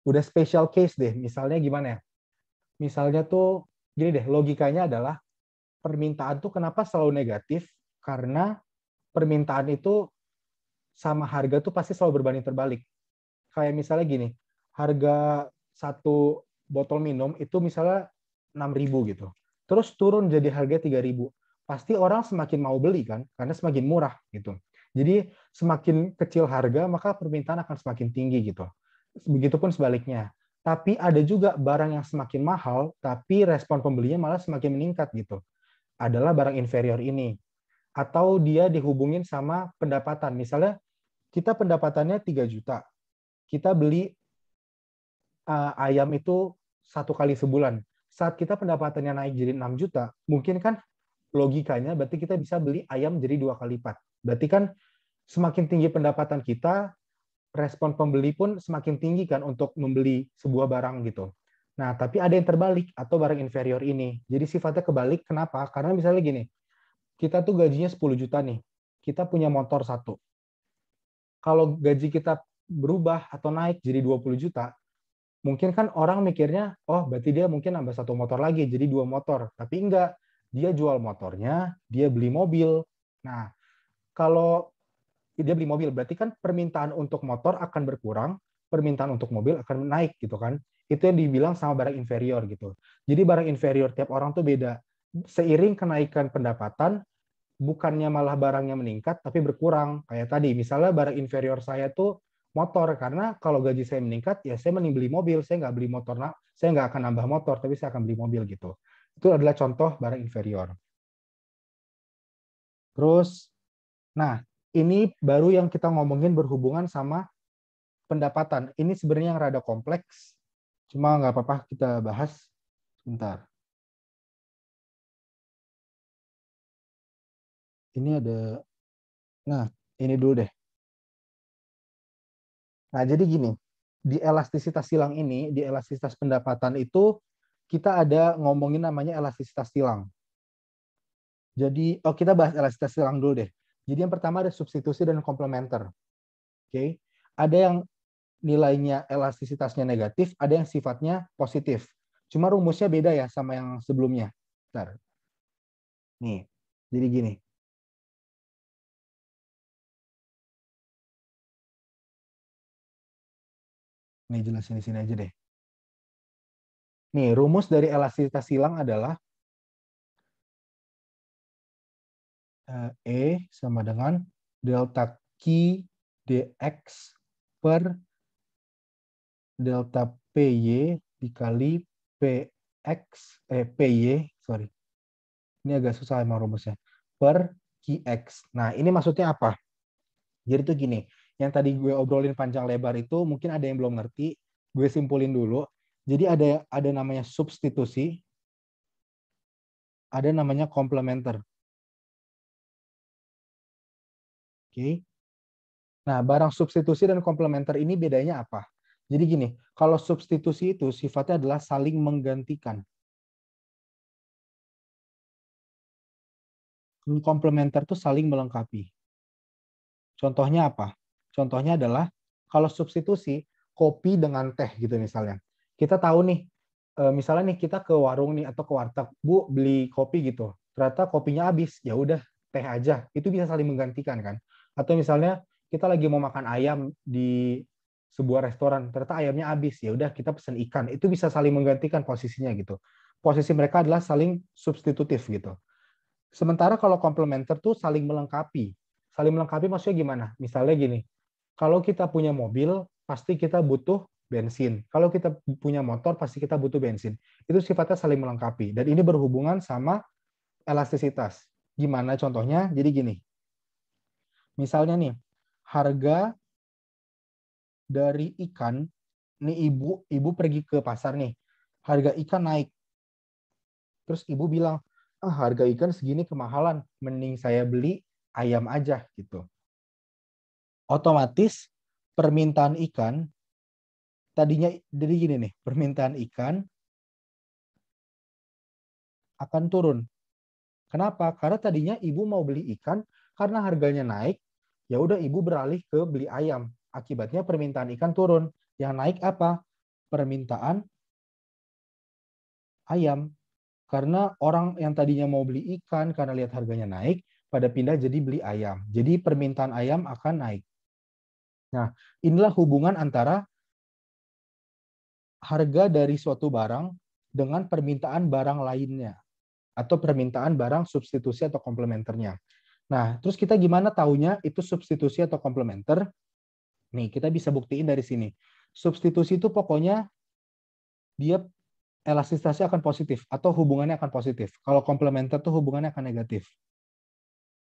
udah special case deh. Misalnya gimana ya? Misalnya tuh gini deh, logikanya adalah permintaan tuh kenapa selalu negatif? Karena permintaan itu sama harga tuh pasti selalu berbanding terbalik. Kayak misalnya gini, harga satu botol minum itu misalnya 6.000 gitu. Terus turun jadi harga 3.000. Pasti orang semakin mau beli kan, karena semakin murah gitu. Jadi semakin kecil harga, maka permintaan akan semakin tinggi gitu. Begitupun sebaliknya. Tapi ada juga barang yang semakin mahal, tapi respon pembelinya malah semakin meningkat gitu. Adalah barang inferior ini. Atau dia dihubungin sama pendapatan. Misalnya kita pendapatannya 3 juta. Kita beli ayam itu 1 kali sebulan. Saat kita pendapatannya naik jadi 6 juta, mungkin kan logikanya berarti kita bisa beli ayam jadi 2 kali lipat. Berarti kan semakin tinggi pendapatan kita, respon pembeli pun semakin tinggi kan untuk membeli sebuah barang gitu. Nah, tapi ada yang terbalik atau barang inferior ini. Jadi sifatnya kebalik. Kenapa? Karena misalnya gini, kita tuh gajinya 10 juta nih. Kita punya motor 1. Kalau gaji kita berubah atau naik jadi 20 juta, mungkin kan orang mikirnya, oh berarti dia mungkin nambah 1 motor lagi, jadi 2 motor. Tapi enggak, dia jual motornya, dia beli mobil. Nah, kalau dia beli mobil, berarti kan permintaan untuk motor akan berkurang, permintaan untuk mobil akan naik gitu kan. Itu yang dibilang sama barang inferior gitu. Jadi barang inferior tiap orang tuh beda. Seiring kenaikan pendapatan, bukannya malah barangnya meningkat, tapi berkurang. Kayak tadi, misalnya barang inferior saya tuh motor, karena kalau gaji saya meningkat, ya saya mending beli mobil, saya nggak beli motor, saya nggak akan nambah motor, tapi saya akan beli mobil gitu. Itu adalah contoh barang inferior. Terus, nah ini baru yang kita ngomongin berhubungan sama pendapatan. Ini sebenarnya yang rada kompleks, cuma nggak apa-apa kita bahas sebentar. Ini ada, nah ini dulu deh. Nah, jadi gini, di elastisitas silang ini, di elastisitas pendapatan itu kita ada ngomongin namanya elastisitas silang. Jadi, kita bahas elastisitas silang dulu deh. Jadi yang pertama ada substitusi dan komplementer. Oke. Ada yang nilainya elastisitasnya negatif, ada yang sifatnya positif. Cuma rumusnya beda ya sama yang sebelumnya. Bentar. Nih, jadi gini. Nih jelasin di sini aja deh. Nih, rumus dari elastisitas silang adalah E sama dengan delta Q dx per delta PY dikali PY, sorry. Ini agak susah emang rumusnya. Per QX. Nah, ini maksudnya apa? Jadi tuh gini, yang tadi gue obrolin panjang lebar itu mungkin ada yang belum ngerti, gue simpulin dulu. Jadi ada namanya substitusi, ada namanya komplementer. Oke. Nah, barang substitusi dan komplementer ini bedanya apa? Jadi gini, kalau substitusi itu sifatnya adalah saling menggantikan. Komplementer itu saling melengkapi. Contohnya apa? Contohnya adalah kalau substitusi kopi dengan teh gitu misalnya. Kita tahu nih, misalnya nih kita ke warung nih atau ke warteg, Bu beli kopi gitu. Ternyata kopinya habis, ya udah teh aja. Itu bisa saling menggantikan kan? Atau misalnya kita lagi mau makan ayam di sebuah restoran, ternyata ayamnya habis, ya udah kita pesen ikan. Itu bisa saling menggantikan posisinya gitu. Posisi mereka adalah saling substitutif gitu. Sementara kalau komplementer tuh saling melengkapi. Saling melengkapi maksudnya gimana? Misalnya gini, kalau kita punya mobil, pasti kita butuh bensin. Kalau kita punya motor, pasti kita butuh bensin. Itu sifatnya saling melengkapi. Dan ini berhubungan sama elastisitas. Gimana contohnya? Jadi gini, misalnya nih, harga dari ikan, nih ibu pergi ke pasar nih, harga ikan naik. Terus ibu bilang, harga ikan segini kemahalan, mending saya beli ayam aja gitu. Otomatis permintaan ikan tadinya jadi gini nih, permintaan ikan akan turun. Kenapa? Karena tadinya ibu mau beli ikan karena harganya naik, ya udah ibu beralih ke beli ayam. Akibatnya permintaan ikan turun. Yang naik apa? Permintaan ayam. Karena orang yang tadinya mau beli ikan karena lihat harganya naik, pada pindah jadi beli ayam. Jadi permintaan ayam akan naik. Nah, inilah hubungan antara harga dari suatu barang dengan permintaan barang lainnya atau permintaan barang substitusi atau komplementernya. Nah, terus kita gimana taunya itu substitusi atau komplementer? Nih, kita bisa buktiin dari sini. Substitusi itu pokoknya dia elastisitasnya akan positif atau hubungannya akan positif. Kalau komplementer tuh hubungannya akan negatif.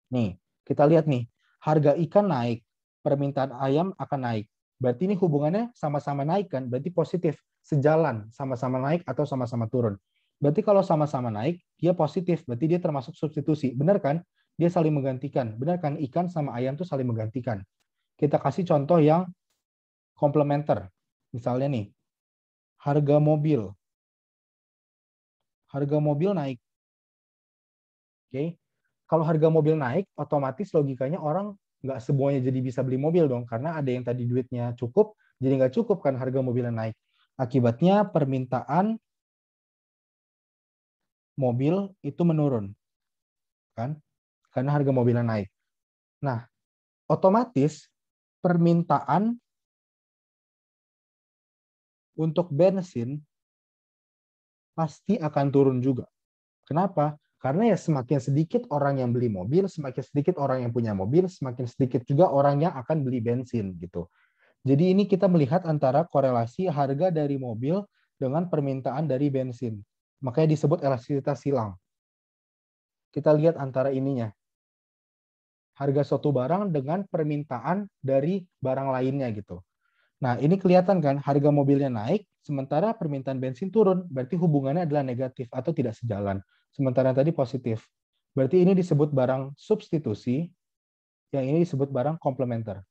Nih, kita lihat nih, harga ikan naik, permintaan ayam akan naik. Berarti ini hubungannya sama-sama naik kan? Berarti positif, sejalan, sama-sama naik atau sama-sama turun. Berarti kalau sama-sama naik, dia positif, berarti dia termasuk substitusi. Benar kan? Dia saling menggantikan. Benar kan? Ikan sama ayam tuh saling menggantikan. Kita kasih contoh yang komplementer. Misalnya nih, harga mobil. Harga mobil naik. Oke. Kalau harga mobil naik, otomatis logikanya orang nggak semuanya jadi bisa beli mobil dong. Karena ada yang tadi duitnya cukup, jadi nggak cukup kan harga mobilnya naik. Akibatnya permintaan mobil itu menurun. Kan? Karena harga mobilnya naik. Nah, otomatis permintaan untuk bensin pasti akan turun juga. Kenapa? Karena ya semakin sedikit orang yang beli mobil, semakin sedikit orang yang punya mobil, semakin sedikit juga orang yang akan beli bensin gitu. Jadi ini kita melihat antara korelasi harga dari mobil dengan permintaan dari bensin. Makanya disebut elastisitas silang. Kita lihat antara ininya. Harga suatu barang dengan permintaan dari barang lainnya gitu. Nah, ini kelihatan kan harga mobilnya naik, sementara permintaan bensin turun. Berarti hubungannya adalah negatif atau tidak sejalan. Sementara tadi positif. Berarti ini disebut barang substitusi, yang ini disebut barang komplementer.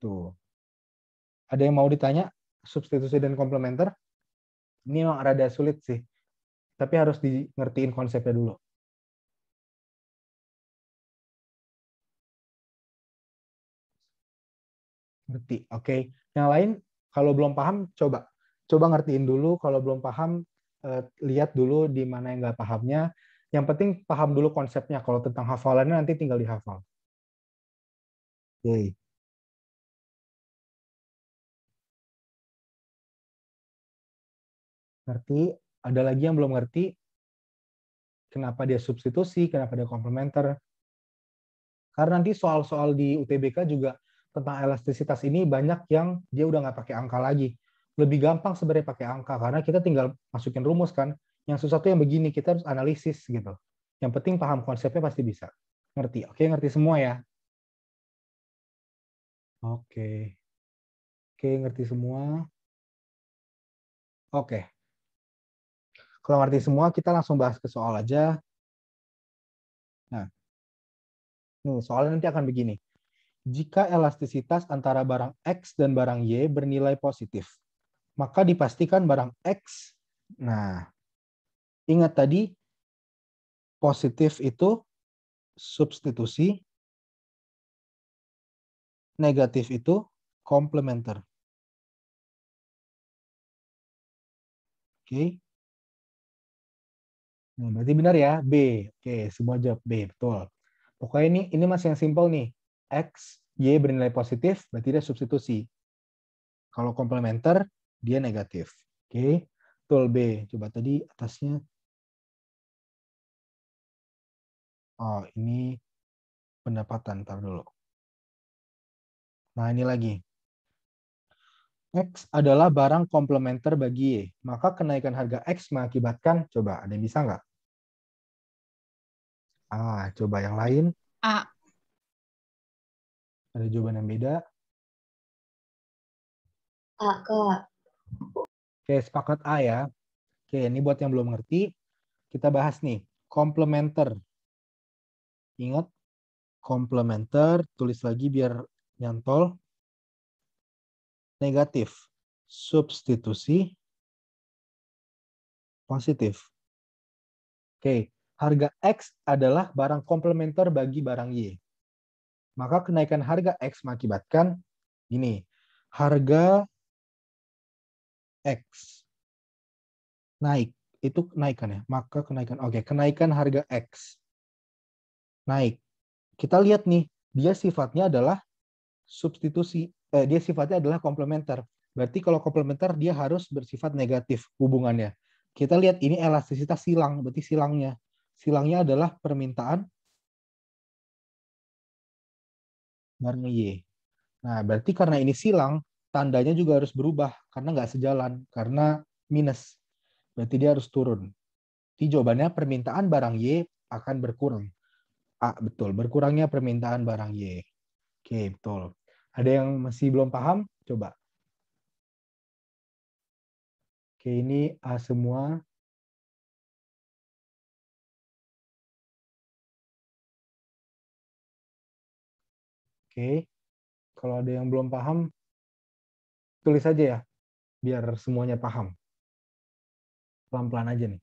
Tuh. Ada yang mau ditanya substitusi dan komplementer? Ini emang rada sulit sih. Tapi harus di ngertiin konsepnya dulu. Ngerti, oke. Yang lain, kalau belum paham, coba ngertiin dulu. Kalau belum paham, lihat dulu di mana yang nggak pahamnya. Yang penting paham dulu konsepnya. Kalau tentang hafalannya nanti tinggal dihafal. Oke. Ngerti? Ada lagi yang belum ngerti? Kenapa dia substitusi? Kenapa dia komplementer? Karena nanti soal-soal di UTBK juga tentang elastisitas ini banyak yang dia udah nggak pakai angka lagi. Lebih gampang sebenarnya pakai angka karena kita tinggal masukin rumus kan. Yang susah tuh yang begini, kita harus analisis gitu. Yang penting paham konsepnya pasti bisa. Ngerti? Oke, ngerti semua ya? Oke. Oke, ngerti semua. Oke. Kalau ngerti semua, kita langsung bahas ke soal aja. Nah, nih soalnya nanti akan begini. Jika elastisitas antara barang X dan barang Y bernilai positif, maka dipastikan barang X, nah, ingat tadi, positif itu substitusi, negatif itu komplementer. Oke. Nah, berarti benar ya, B. Oke, semua jawab B, betul. Pokoknya ini masih yang simpel nih. X, Y bernilai positif, berarti dia substitusi. Kalau komplementer, dia negatif. Oke, betul B. Coba tadi atasnya. Oh, ini pendapatan. Ntar dulu. Nah, ini lagi. X adalah barang komplementer bagi Y. Maka kenaikan harga X mengakibatkan, coba ada yang bisa nggak? Coba yang lain. A. Ada jawaban yang beda. A, Kak. Oke, sepakat A ya. Oke, ini buat yang belum ngerti, kita bahas nih. Komplementer. Ingat, komplementer, tulis lagi biar nyantol. Negatif. Substitusi. Positif. Oke, harga X adalah barang komplementer bagi barang Y. Maka kenaikan harga X mengakibatkan gini, harga X naik. Itu kenaikan ya. Maka kenaikan, kenaikan harga X naik. Kita lihat nih, dia sifatnya adalah substitusi. Dia sifatnya adalah komplementer. Berarti kalau komplementer dia harus bersifat negatif hubungannya. Kita lihat ini elastisitas silang, berarti silangnya. Silangnya adalah permintaan barang Y. Nah, berarti karena ini silang, tandanya juga harus berubah karena nggak sejalan, karena minus. Berarti dia harus turun. Jadi jawabannya permintaan barang Y akan berkurang. Betul. Berkurangnya permintaan barang Y. Oke, betul. Ada yang masih belum paham? Coba. Oke, ini A semua. Oke. Kalau ada yang belum paham, tulis aja ya. Biar semuanya paham. Pelan-pelan aja nih.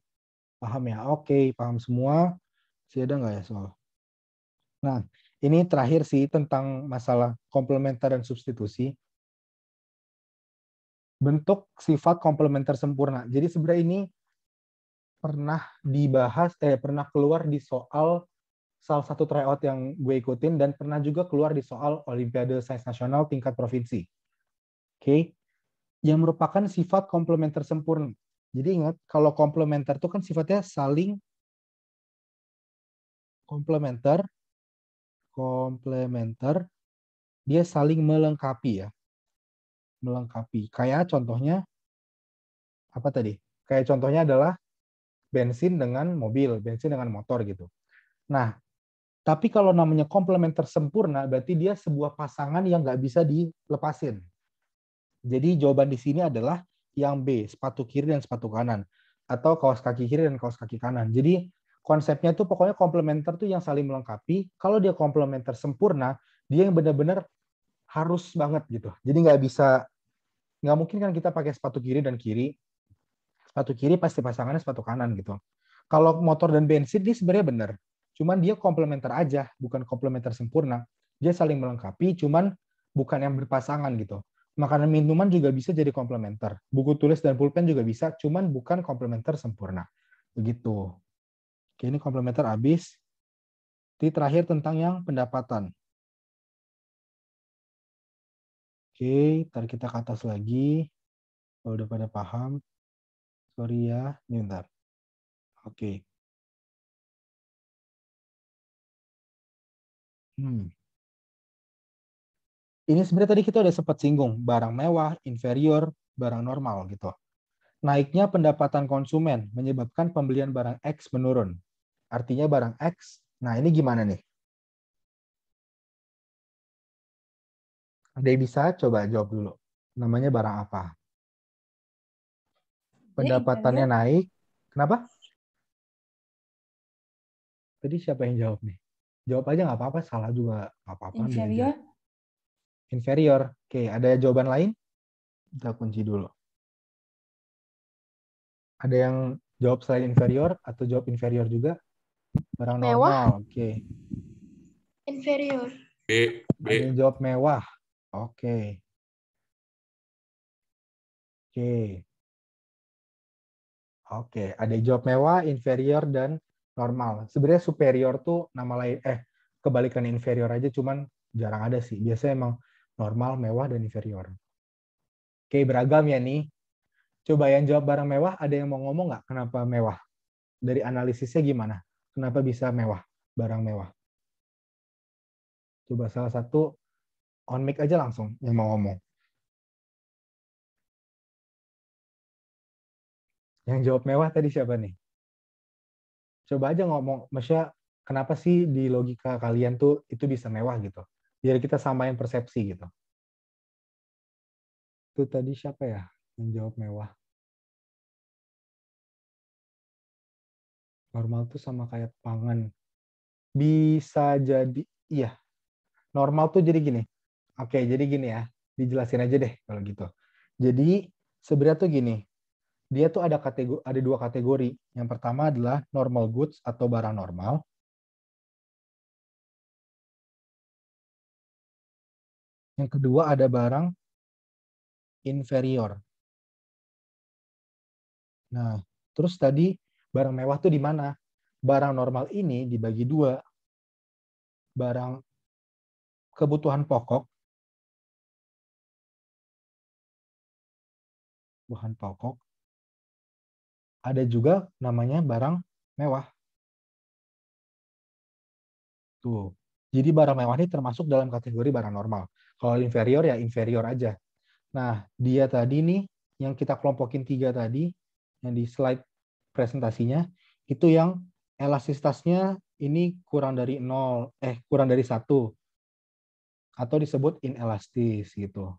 Paham ya? Oke, paham semua. Masih ada nggak ya soal? Nah, ini terakhir sih tentang masalah komplementer dan substitusi. Bentuk sifat komplementer sempurna. Jadi sebenarnya ini pernah dibahas, pernah keluar di soal salah satu tryout yang gue ikutin dan pernah juga keluar di soal Olimpiade Sains Nasional tingkat provinsi. Oke. Yang merupakan sifat komplementer sempurna. Jadi ingat, kalau komplementer itu kan sifatnya saling komplementer, dia saling melengkapi ya. Melengkapi. Kayak contohnya, apa tadi? Kayak contohnya adalah bensin dengan mobil, bensin dengan motor gitu. Nah, tapi kalau namanya komplementer sempurna, berarti dia sebuah pasangan yang nggak bisa dilepasin. Jadi jawaban di sini adalah yang B, sepatu kiri dan sepatu kanan. Atau kaos kaki kiri dan kaos kaki kanan. Jadi konsepnya tuh pokoknya komplementer tuh yang saling melengkapi. Kalau dia komplementer sempurna, dia yang benar-benar harus banget gitu. Jadi nggak mungkin kan kita pakai sepatu kiri dan kiri, sepatu kiri pasti pasangannya sepatu kanan gitu. Kalau motor dan bensin ini sebenarnya benar. Cuman dia komplementer aja, bukan komplementer sempurna. Dia saling melengkapi, cuman bukan yang berpasangan gitu. Makanan minuman juga bisa jadi komplementer. Buku tulis dan pulpen juga bisa, cuman bukan komplementer sempurna. Begitu. Oke, ini komplementer habis. Di terakhir tentang yang pendapatan. Oke, ntar kita ke atas lagi. Kalau udah pada paham. Sorry ya, ini bentar. Oke. Ini sebenarnya tadi kita udah sempat singgung, barang mewah, inferior, barang normal gitu. Naiknya pendapatan konsumen menyebabkan pembelian barang X menurun. Artinya barang X, nah ini gimana nih? Ada yang bisa coba jawab dulu. Namanya barang apa? Pendapatannya naik. Kenapa? Tadi siapa yang jawab nih? Jawab aja nggak apa-apa, salah juga nggak apa-apa. Inferior. Inferior. Oke, ada jawaban lain? Kita kunci dulu. Ada yang jawab selain inferior atau jawab inferior juga? Barang Mewah. normal. Oke. Inferior. Ada yang jawab mewah. Oke. Oke. Oke, ada yang jawab mewah, inferior, dan normal. Sebenarnya superior tuh nama lain, kebalikan inferior aja, cuman jarang ada sih. Biasanya emang normal, mewah, dan inferior. Oke, beragam ya nih. Coba yang jawab barang mewah, ada yang mau ngomong nggak kenapa mewah? Dari analisisnya gimana? Kenapa bisa mewah, barang mewah? Coba salah satu on mic aja langsung yang mau ngomong. Yang jawab mewah tadi siapa nih? Coba aja ngomong, maksudnya kenapa sih di logika kalian tuh itu bisa mewah gitu? Biar kita samain persepsi gitu. Itu tadi siapa ya yang jawab mewah? Normal tuh sama kayak pangan. Bisa jadi, iya. Normal tuh jadi gini. Oke, jadi gini ya. Dijelasin aja deh kalau gitu. Jadi sebenarnya tuh gini. Dia tuh ada dua kategori. Yang pertama adalah normal goods atau barang normal. Yang kedua ada barang inferior. Nah, terus tadi barang mewah tuh di mana? Barang normal ini dibagi dua. Barang kebutuhan pokok, bahan pokok, ada juga namanya barang mewah. Tuh. Jadi barang mewah ini termasuk dalam kategori barang normal. Kalau inferior ya inferior aja. Nah, dia tadi nih yang kita kelompokin 3 tadi, yang di slide presentasinya, itu yang elastisitasnya ini kurang dari 1. Atau disebut inelastis gitu.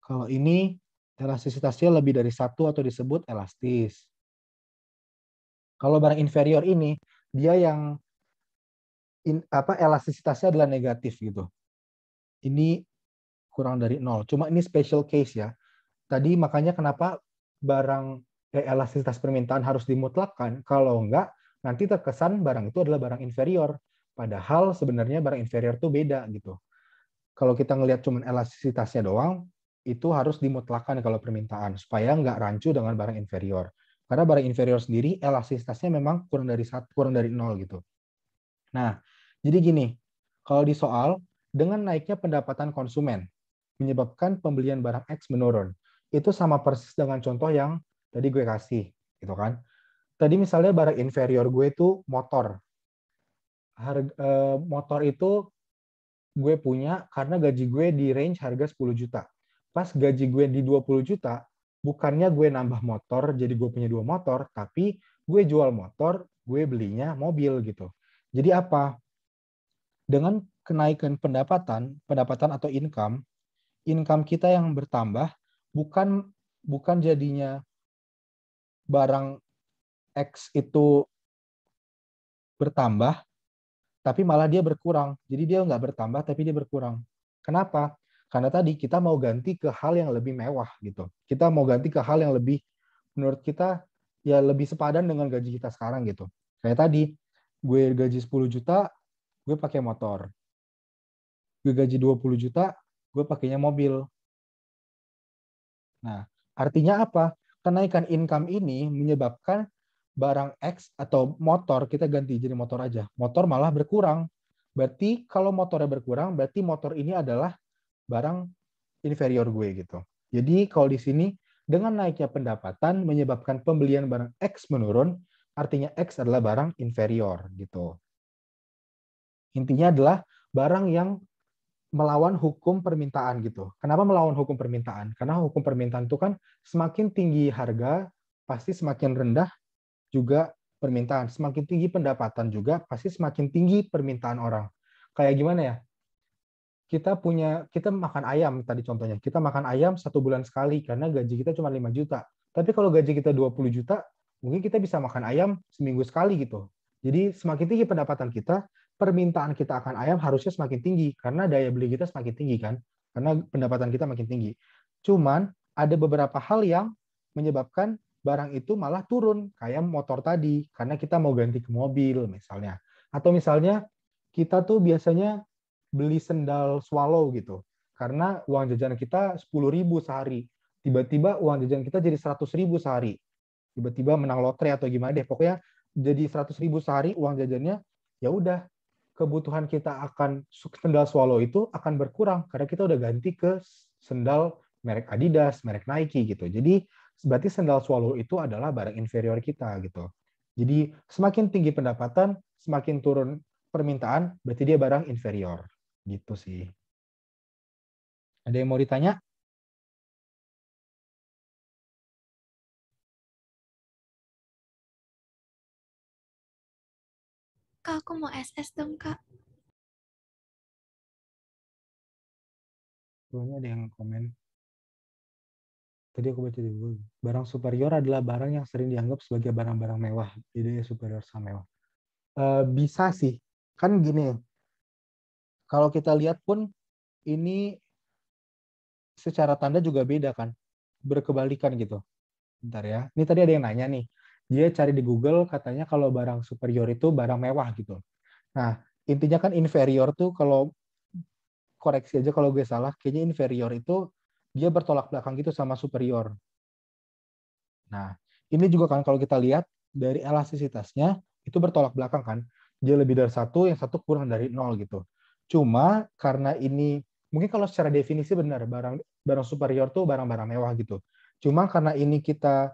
Kalau ini elastisitasnya lebih dari 1 atau disebut elastis. Kalau barang inferior ini, dia yang elastisitasnya adalah negatif gitu. Ini kurang dari 0. Cuma ini special case ya. Tadi makanya kenapa barang elastisitas permintaan harus dimutlakkan. Kalau enggak, nanti terkesan barang itu adalah barang inferior. Padahal sebenarnya barang inferior itu beda gitu. Kalau kita ngelihat cuma elastisitasnya doang, itu harus dimutlakkan kalau permintaan supaya nggak rancu dengan barang inferior. Karena barang inferior sendiri elastisitasnya memang kurang dari 0 gitu. Nah, jadi gini, kalau di soal dengan naiknya pendapatan konsumen menyebabkan pembelian barang X menurun. Itu sama persis dengan contoh yang tadi gue kasih, gitu kan. Tadi misalnya barang inferior gue itu motor. Motor itu gue punya karena gaji gue di range harga 10 juta. Pas gaji gue di 20 juta, bukannya gue nambah motor, jadi gue punya 2 motor, tapi gue jual motor, gue belinya mobil gitu. Jadi apa? Dengan kenaikan pendapatan atau income kita yang bertambah bukan jadinya barang X itu bertambah, tapi malah dia berkurang. Jadi dia nggak bertambah, tapi dia berkurang. Kenapa? Karena tadi kita mau ganti ke hal yang lebih mewah gitu. Kita mau ganti ke hal yang lebih menurut kita ya lebih sepadan dengan gaji kita sekarang gitu. Kayak tadi, gue gaji 10 juta, gue pakai motor. Gue gaji 20 juta, gue pakainya mobil. Nah, artinya apa? Kenaikan income ini menyebabkan barang X atau motor, kita ganti jadi motor aja. Motor malah berkurang. Berarti kalau motornya berkurang, berarti motor ini adalah barang inferior gue gitu. Jadi kalau di sini dengan naiknya pendapatan menyebabkan pembelian barang X menurun, artinya X adalah barang inferior gitu. Intinya adalah barang yang melawan hukum permintaan gitu. Kenapa melawan hukum permintaan? Karena hukum permintaan itu kan semakin tinggi harga, pasti semakin rendah juga permintaan. Semakin tinggi pendapatan juga, pasti semakin tinggi permintaan orang. Kayak gimana ya? Kita makan ayam tadi contohnya. Kita makan ayam 1 bulan sekali karena gaji kita cuma 5 juta. Tapi kalau gaji kita 20 juta, mungkin kita bisa makan ayam seminggu sekali gitu. Jadi semakin tinggi pendapatan kita, permintaan kita akan ayam harusnya semakin tinggi karena daya beli kita semakin tinggi kan. Karena pendapatan kita makin tinggi. Cuman ada beberapa hal yang menyebabkan barang itu malah turun, kayak motor tadi, karena kita mau ganti ke mobil misalnya. Atau misalnya kita tuh biasanya beli sendal swallow gitu. Karena uang jajan kita 10.000 sehari. Tiba-tiba uang jajan kita jadi 100.000 sehari. Tiba-tiba menang lotre atau gimana deh. Pokoknya jadi 100.000 sehari uang jajannya, ya udah kebutuhan kita akan sendal swallow itu akan berkurang karena kita udah ganti ke sendal merek Adidas, merek Nike gitu. Jadi berarti sendal swallow itu adalah barang inferior kita gitu. Jadi semakin tinggi pendapatan, semakin turun permintaan, berarti dia barang inferior. Gitu sih. Ada yang mau ditanya? Kak, aku mau SS dong, Kak. Soalnya ada yang komen. Tadi aku baca di Google. Barang superior adalah barang yang sering dianggap sebagai barang-barang mewah. Jadi superior sama mewah. Bisa sih. Kan gini, kalau kita lihat pun ini secara tanda juga beda kan. Berkebalikan gitu. Bentar ya. Ini tadi ada yang nanya nih. Dia cari di Google katanya kalau barang superior itu barang mewah gitu. Nah, intinya kan inferior tuh kalau koreksi aja kalau gue salah, kayaknya inferior itu dia bertolak belakang gitu sama superior. Nah, ini juga kan kalau kita lihat dari elastisitasnya itu bertolak belakang kan. Dia lebih dari 1, yang 1 kurang dari 0 gitu. Cuma karena ini mungkin kalau secara definisi benar barang superior tuh barang-barang mewah gitu. Cuma karena ini kita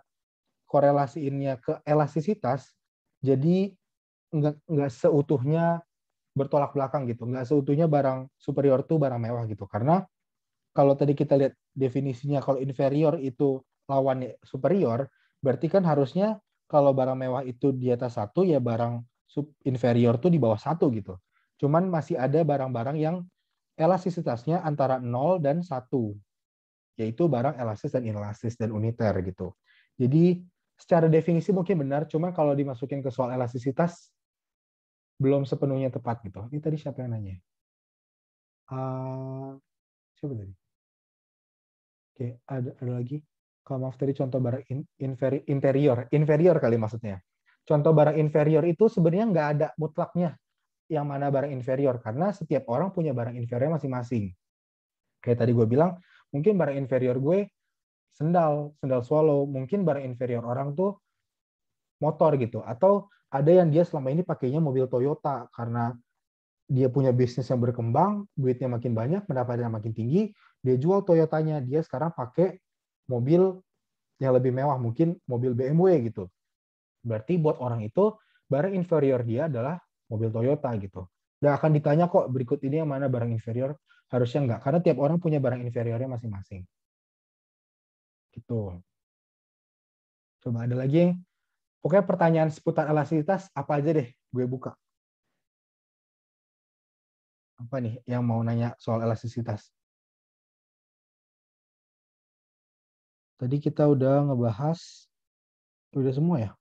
korelasiinnya ke elastisitas, jadi nggak seutuhnya bertolak belakang gitu. Nggak seutuhnya barang superior tuh barang mewah gitu. Karena kalau tadi kita lihat definisinya, kalau inferior itu lawannya superior, berarti kan harusnya kalau barang mewah itu di atas 1, ya barang inferior tuh di bawah 1 gitu. Cuman masih ada barang-barang yang elastisitasnya antara 0 dan 1, yaitu barang elastis dan inelastis dan uniter gitu. Jadi secara definisi mungkin benar, cuma kalau dimasukin ke soal elastisitas belum sepenuhnya tepat gitu. Ini tadi siapa yang nanya? Siapa tadi? Oke, ada lagi. Kalau maaf tadi contoh barang inferior kali maksudnya. Contoh barang inferior itu sebenarnya nggak ada mutlaknya yang mana barang inferior karena setiap orang punya barang inferior masing-masing. Kayak tadi gue bilang, mungkin barang inferior gue sendal swallow, mungkin barang inferior orang tuh motor gitu, atau ada yang dia selama ini pakainya mobil Toyota karena dia punya bisnis yang berkembang, duitnya makin banyak, pendapatannya makin tinggi, dia jual Toyotanya, dia sekarang pakai mobil yang lebih mewah, mungkin mobil BMW gitu. Berarti buat orang itu, barang inferior dia adalah mobil Toyota gitu. Nggak akan ditanya kok berikut ini yang mana barang inferior, harusnya nggak. Karena tiap orang punya barang inferiornya masing-masing. Gitu. Coba ada lagi yang, pokoknya pertanyaan seputar elastisitas, apa aja deh, gue buka. Apa nih yang mau nanya soal elastisitas? Tadi kita udah ngebahas, udah semua ya?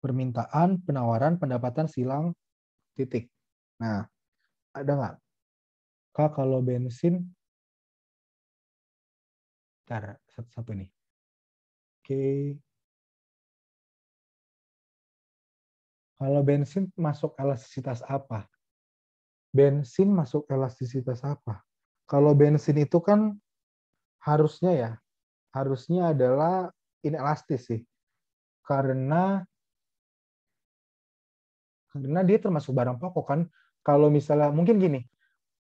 Permintaan, penawaran, pendapatan, silang, titik. Nah, ada nggak? Kak, kalau bensin, ntar satu-satu nih. Oke. Kalau bensin masuk elastisitas apa? Bensin masuk elastisitas apa? Kalau bensin itu kan harusnya adalah inelastis sih. Karena dia termasuk barang pokok kan. Kalau misalnya mungkin gini,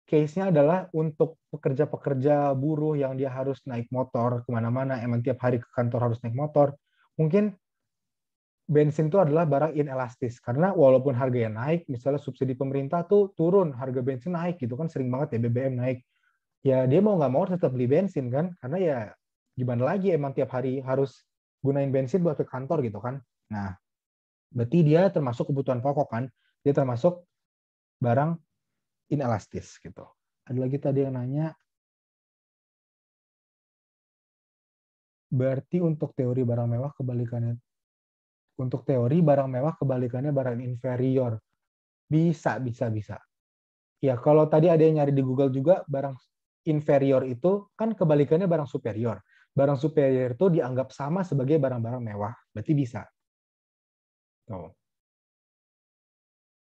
case-nya adalah untuk pekerja-pekerja buruh yang dia harus naik motor kemana-mana, emang tiap hari ke kantor harus naik motor, mungkin bensin itu adalah barang inelastis. Karena walaupun harganya naik, misalnya subsidi pemerintah tuh turun, harga bensin naik gitu kan, sering banget ya BBM naik. Ya dia mau nggak mau tetap beli bensin kan, karena ya gimana lagi, emang tiap hari harus gunain bensin buat ke kantor gitu kan. Nah, berarti dia termasuk kebutuhan pokok kan, dia termasuk barang inelastis gitu. Ada lagi tadi yang nanya, berarti untuk teori barang mewah kebalikannya. Untuk teori barang mewah kebalikannya barang inferior. Bisa. Ya kalau tadi ada yang nyari di Google juga, barang inferior itu kan kebalikannya barang superior. Barang superior itu dianggap sama sebagai barang-barang mewah. Berarti bisa. Tuh.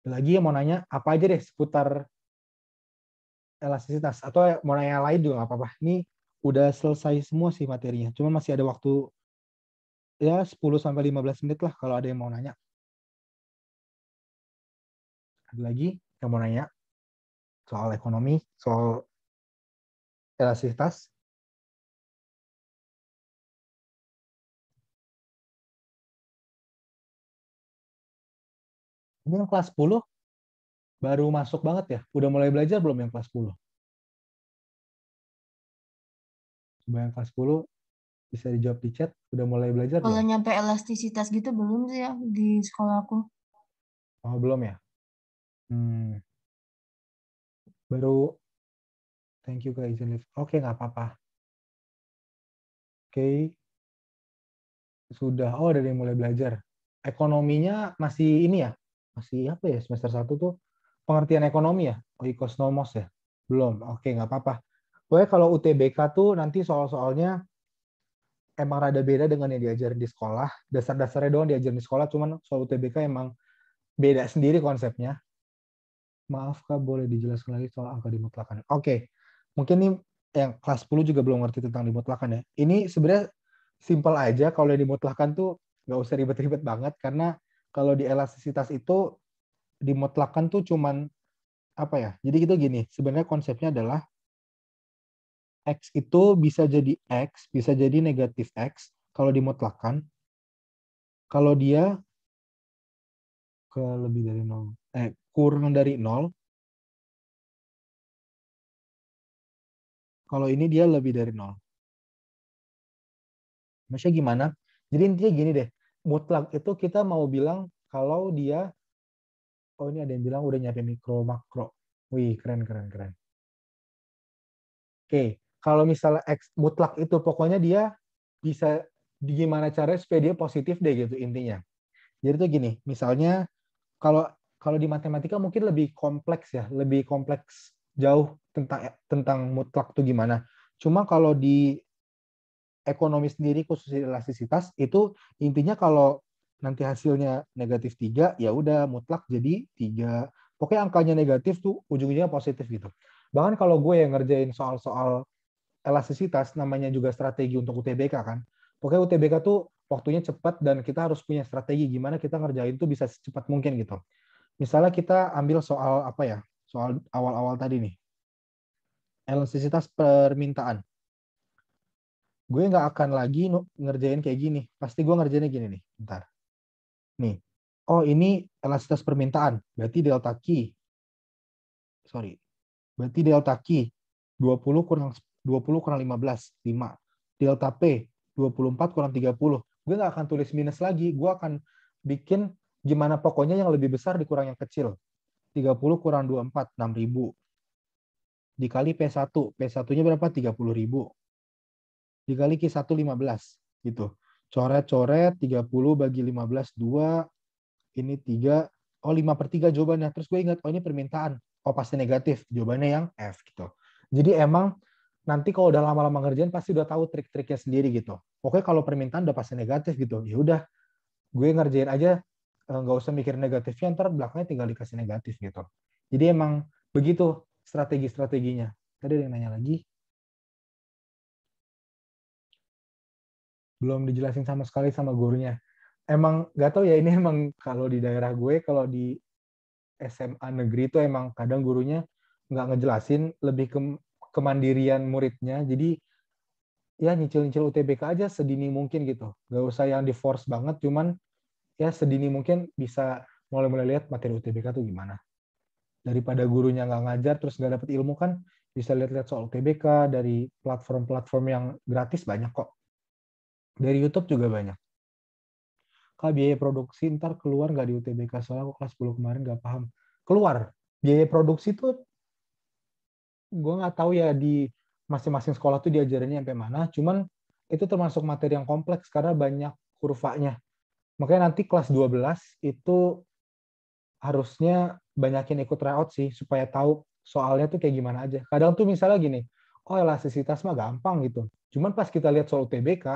Lagi yang mau nanya, apa aja deh seputar elastisitas. Atau mau nanya lain juga nggak apa-apa. Ini udah selesai semua sih materinya. Cuma masih ada waktu ya 10-15 menit lah kalau ada yang mau nanya. Ada lagi yang mau nanya soal ekonomi, soal elastisitas? Ini yang kelas 10 baru masuk banget ya? Udah mulai belajar belum yang kelas 10? Coba yang kelas 10 bisa dijawab di chat, udah mulai belajar Kalau belum? nyampe elastisitas gitu belum sih ya di sekolah aku. Oh, belum ya? Baru, thank you Kak izin live. Oke, nggak apa-apa. Oke, sudah. Oh, dari mulai belajar. Ekonominya masih ini ya? Masih apa ya? Semester 1 tuh pengertian ekonomi ya? Oikosnomos ya? Belum. Oke, nggak apa-apa. Pokoknya kalau UTBK tuh nanti soal-soalnya emang rada beda dengan yang diajarin di sekolah. Dasar-dasarnya doang diajarin di sekolah, cuman soal UTBK emang beda sendiri konsepnya. Maaf Kak, boleh dijelaskan lagi soal angka dimutlakan. Oke, mungkin ini yang kelas 10 juga belum ngerti tentang dimutlakan ya. Ini sebenarnya simpel aja, kalau yang dimutlakan tuh nggak usah ribet-ribet banget, karena kalau di elastisitas itu dimutlakan tuh cuman apa ya, jadi gitu gini, sebenarnya konsepnya adalah X itu bisa jadi X, bisa jadi negatif X, kalau dimutlakan, kalau dia ke lebih dari 0, kurang dari 0, kalau ini dia lebih dari 0. Maksudnya gimana? Jadi intinya gini deh, mutlak itu kita mau bilang kalau dia, oh ini ada yang bilang udah nyampe mikro makro. Wih, keren. Oke, kalau misalnya X mutlak itu pokoknya dia bisa gimana caranya supaya dia positif deh gitu intinya. Jadi tuh gini, misalnya kalau kalau di matematika mungkin lebih kompleks ya, lebih kompleks jauh tentang mutlak tuh gimana. Cuma kalau di ekonomi sendiri khusus elastisitas itu intinya kalau nanti hasilnya negatif 3 ya udah mutlak jadi 3. Pokoknya angkanya negatif tuh ujung-ujungnya positif gitu. Bahkan kalau gue yang ngerjain soal-soal elastisitas namanya juga strategi untuk UTBK kan. Pokoknya UTBK tuh waktunya cepat dan kita harus punya strategi gimana kita ngerjain tuh bisa secepat mungkin gitu. Misalnya kita ambil soal apa ya? Soal awal-awal tadi nih. Elastisitas permintaan. Gue nggak akan lagi ngerjain kayak gini. Pasti gue ngerjainnya gini nih. Bentar. Nih. Oh, ini elastisitas permintaan. Berarti delta Q. Sorry. Berarti delta Q 20 kurang 15, 5. Delta P 24 kurang 30. Gue nggak akan tulis minus lagi. Gue akan bikin gimana pokoknya yang lebih besar dikurang yang kecil. 30 kurang 24, 6.000. Dikali P1. P1-nya berapa? 30.000. Dikali Q1 15 gitu. Coret-coret 30 bagi 15 2, ini 3, oh 5/3 jawabannya. Terus gue ingat, oh ini permintaan. oh pasti negatif, jawabannya yang F gitu. Jadi emang nanti kalau udah lama-lama ngerjain pasti udah tahu trik-triknya sendiri gitu. Oke, kalau permintaan udah pasti negatif gitu, ya udah gue ngerjain aja, nggak usah mikir negatifnya, ntar belakangnya tinggal dikasih negatif gitu. Jadi emang begitu strategi-strateginya. Tadi ada yang nanya lagi. Belum dijelasin sama sekali sama gurunya. Emang nggak tahu ya, ini emang kalau di daerah gue, kalau di SMA negeri itu emang kadang gurunya nggak ngejelasin, lebih ke kemandirian muridnya. Jadi ya nyicil-nyicil UTBK aja sedini mungkin gitu. Nggak usah yang di force banget, cuman ya sedini mungkin bisa mulai-mulai lihat materi UTBK tuh gimana. Daripada gurunya nggak ngajar terus nggak dapet ilmu, kan bisa lihat-lihat soal UTBK dari platform-platform yang gratis banyak kok. Dari YouTube juga banyak. Kak, biaya produksi ntar keluar nggak di UTBK? Soalnya aku kelas 10 kemarin nggak paham. Keluar. Biaya produksi tuh gue nggak tahu ya di masing-masing sekolah tuh diajarinnya sampai mana. Cuman itu termasuk materi yang kompleks karena banyak kurvanya. Makanya nanti kelas 12 itu harusnya banyakin ikut tryout sih, supaya tahu soalnya tuh kayak gimana aja. Kadang tuh misalnya gini, oh elastisitas mah gampang gitu. Cuman pas kita lihat soal UTBK,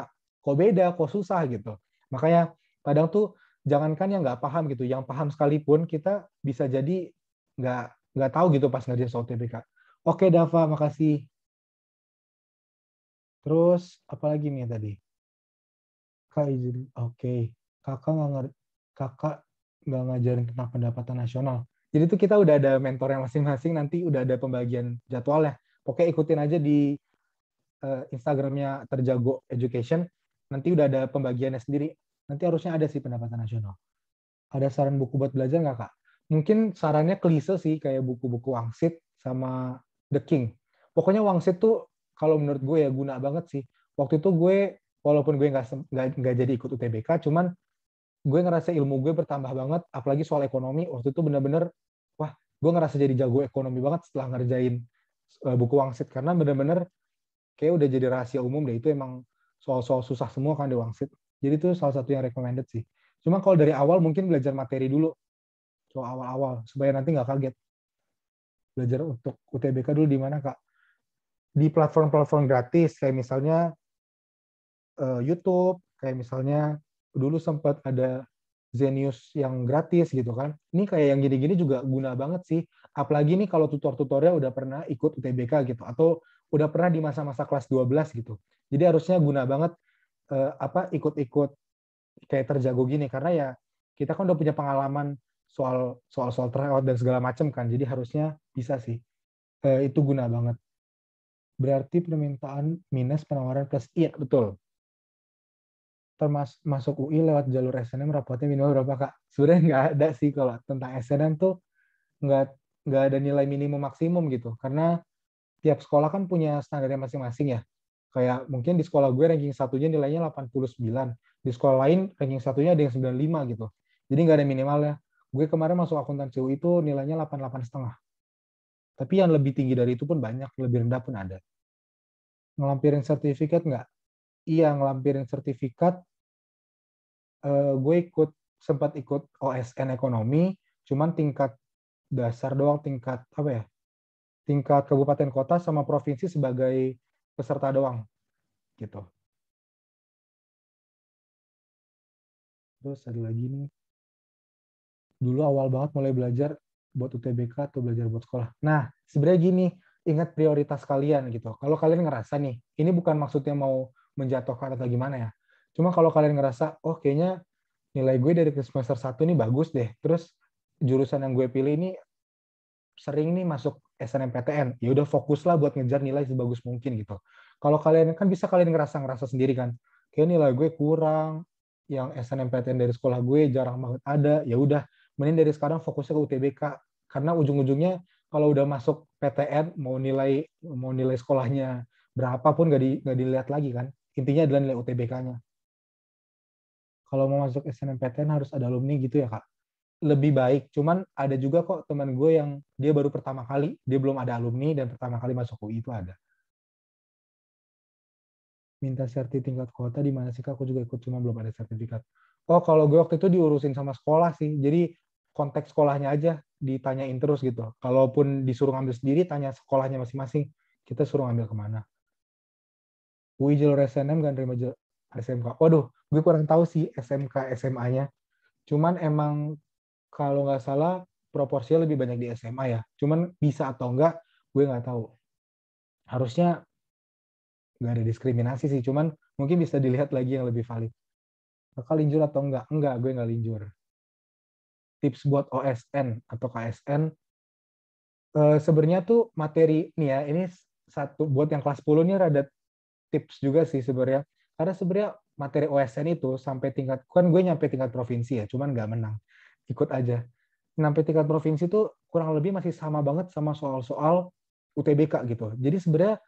kok beda, kok susah gitu. Makanya kadang tuh jangankan yang nggak paham gitu, yang paham sekalipun kita bisa jadi nggak tahu gitu pas ngerjain soal UTBK. Oke Dava, makasih. Terus apalagi nih tadi? Kak izin, oke. Kakak nggak ngajarin tentang pendapatan nasional. Jadi tuh kita udah ada mentornya masing-masing, nanti udah ada pembagian jadwalnya. Pokoknya ikutin aja di Instagramnya Terjago Education, nanti udah ada pembagiannya sendiri. Nanti harusnya ada sih pendapatan nasional. Ada saran buku buat belajar nggak, Kak? Mungkin sarannya klise sih, kayak buku-buku Wangsit sama The King. Pokoknya Wangsit tuh kalau menurut gue ya guna banget sih. Waktu itu gue, walaupun gue nggak jadi ikut UTBK, cuman gue ngerasa ilmu gue bertambah banget, apalagi soal ekonomi. Waktu itu bener-bener, wah, gue ngerasa jadi jago ekonomi banget setelah ngerjain buku Wangsit. Karena bener-bener kayak udah jadi rahasia umum deh, itu emang soal-soal susah semua kan di Wangsit. Jadi itu salah satu yang recommended sih. Cuma kalau dari awal mungkin belajar materi dulu, soal awal-awal, supaya nanti nggak kaget. Belajar untuk UTBK dulu di mana, Kak? Di platform-platform gratis, kayak misalnya YouTube, kayak misalnya dulu sempat ada Zenius yang gratis gitu kan. Ini kayak yang gini-gini juga guna banget sih. Apalagi nih kalau tutor-tutornya udah pernah ikut UTBK gitu, atau udah pernah di masa-masa kelas 12 gitu. Jadi harusnya guna banget ikut-ikut kayak Terjago gini, karena ya kita kan udah punya pengalaman soal tryout dan segala macam kan. Jadi harusnya bisa sih. Itu guna banget. Berarti permintaan minus, penawaran plus. Iya, betul. Masuk UI lewat jalur SNM rapotnya minimal berapa, Kak? Sebenarnya nggak ada sih kalau tentang SNM tuh, nggak ada nilai minimum maksimum gitu, karena tiap sekolah kan punya standarnya masing-masing ya. Kayak mungkin di sekolah gue ranking satunya nilainya 89, di sekolah lain ranking satunya ada yang 95 gitu. Jadi nggak ada minimalnya. Gue kemarin masuk akuntansi UI itu nilainya 88,5. Tapi yang lebih tinggi dari itu pun banyak, lebih rendah pun ada. Ngelampirin sertifikat nggak? Iya, ngelampirin sertifikat. Gue sempat ikut OSN ekonomi, cuman tingkat dasar doang, tingkat apa ya? Tingkat kabupaten kota sama provinsi sebagai peserta doang gitu. Terus ada lagi nih. Dulu awal banget mulai belajar buat UTBK atau belajar buat sekolah. Nah, sebenarnya gini, ingat prioritas kalian gitu. Kalau kalian ngerasa nih, ini bukan maksudnya mau menjatuhkan atau gimana ya. Cuma kalau kalian ngerasa, oh kayaknya nilai gue dari semester 1 nih bagus deh. Terus jurusan yang gue pilih ini sering nih masuk SNMPTN. Ya udah fokuslah buat ngejar nilai sebagus mungkin gitu. Kalau kalian kan bisa kalian ngerasa sendiri kan. Kayak nilai gue kurang, yang SNMPTN dari sekolah gue jarang banget ada. Ya udah, mending dari sekarang fokusnya ke UTBK. Karena ujung-ujungnya kalau udah masuk PTN mau nilai sekolahnya berapapun nggak dilihat lagi kan. Intinya adalah nilai UTBK-nya. Kalau mau masuk SNMPTN harus ada alumni gitu ya, Kak? Lebih baik. Cuman ada juga kok teman gue yang dia baru pertama kali, dia belum ada alumni dan pertama kali masuk UI itu ada. Minta serti tingkat kota di mana sih, Kak? Aku juga ikut, cuma belum ada sertifikat. Oh, kalau gue waktu itu diurusin sama sekolah sih. Jadi konteks sekolahnya aja. ditanyain terus gitu. Kalaupun disuruh ngambil sendiri, tanya sekolahnya masing-masing. Kita suruh ngambil kemana. UI jalur SNM kan terima SMK. Waduh, gue kurang tahu sih SMK SMA-nya. Cuman emang kalau nggak salah proporsinya lebih banyak di SMA ya. Cuman bisa atau enggak, gue nggak tahu. Harusnya nggak ada diskriminasi sih. Cuman mungkin bisa dilihat lagi yang lebih valid. Bakal linjur atau enggak? Enggak, gue nggak linjur. Tips buat OSN atau KSN. Sebenarnya tuh materi nih ya, ini satu buat yang kelas 10 nih rada tips juga sih sebenarnya. Karena sebenarnya materi OSN itu sampai tingkat, kan gue nyampe tingkat provinsi ya, cuman nggak menang. Ikut aja. Sampai tingkat provinsi tuh kurang lebih masih sama banget sama soal-soal UTBK gitu. Jadi sebenarnya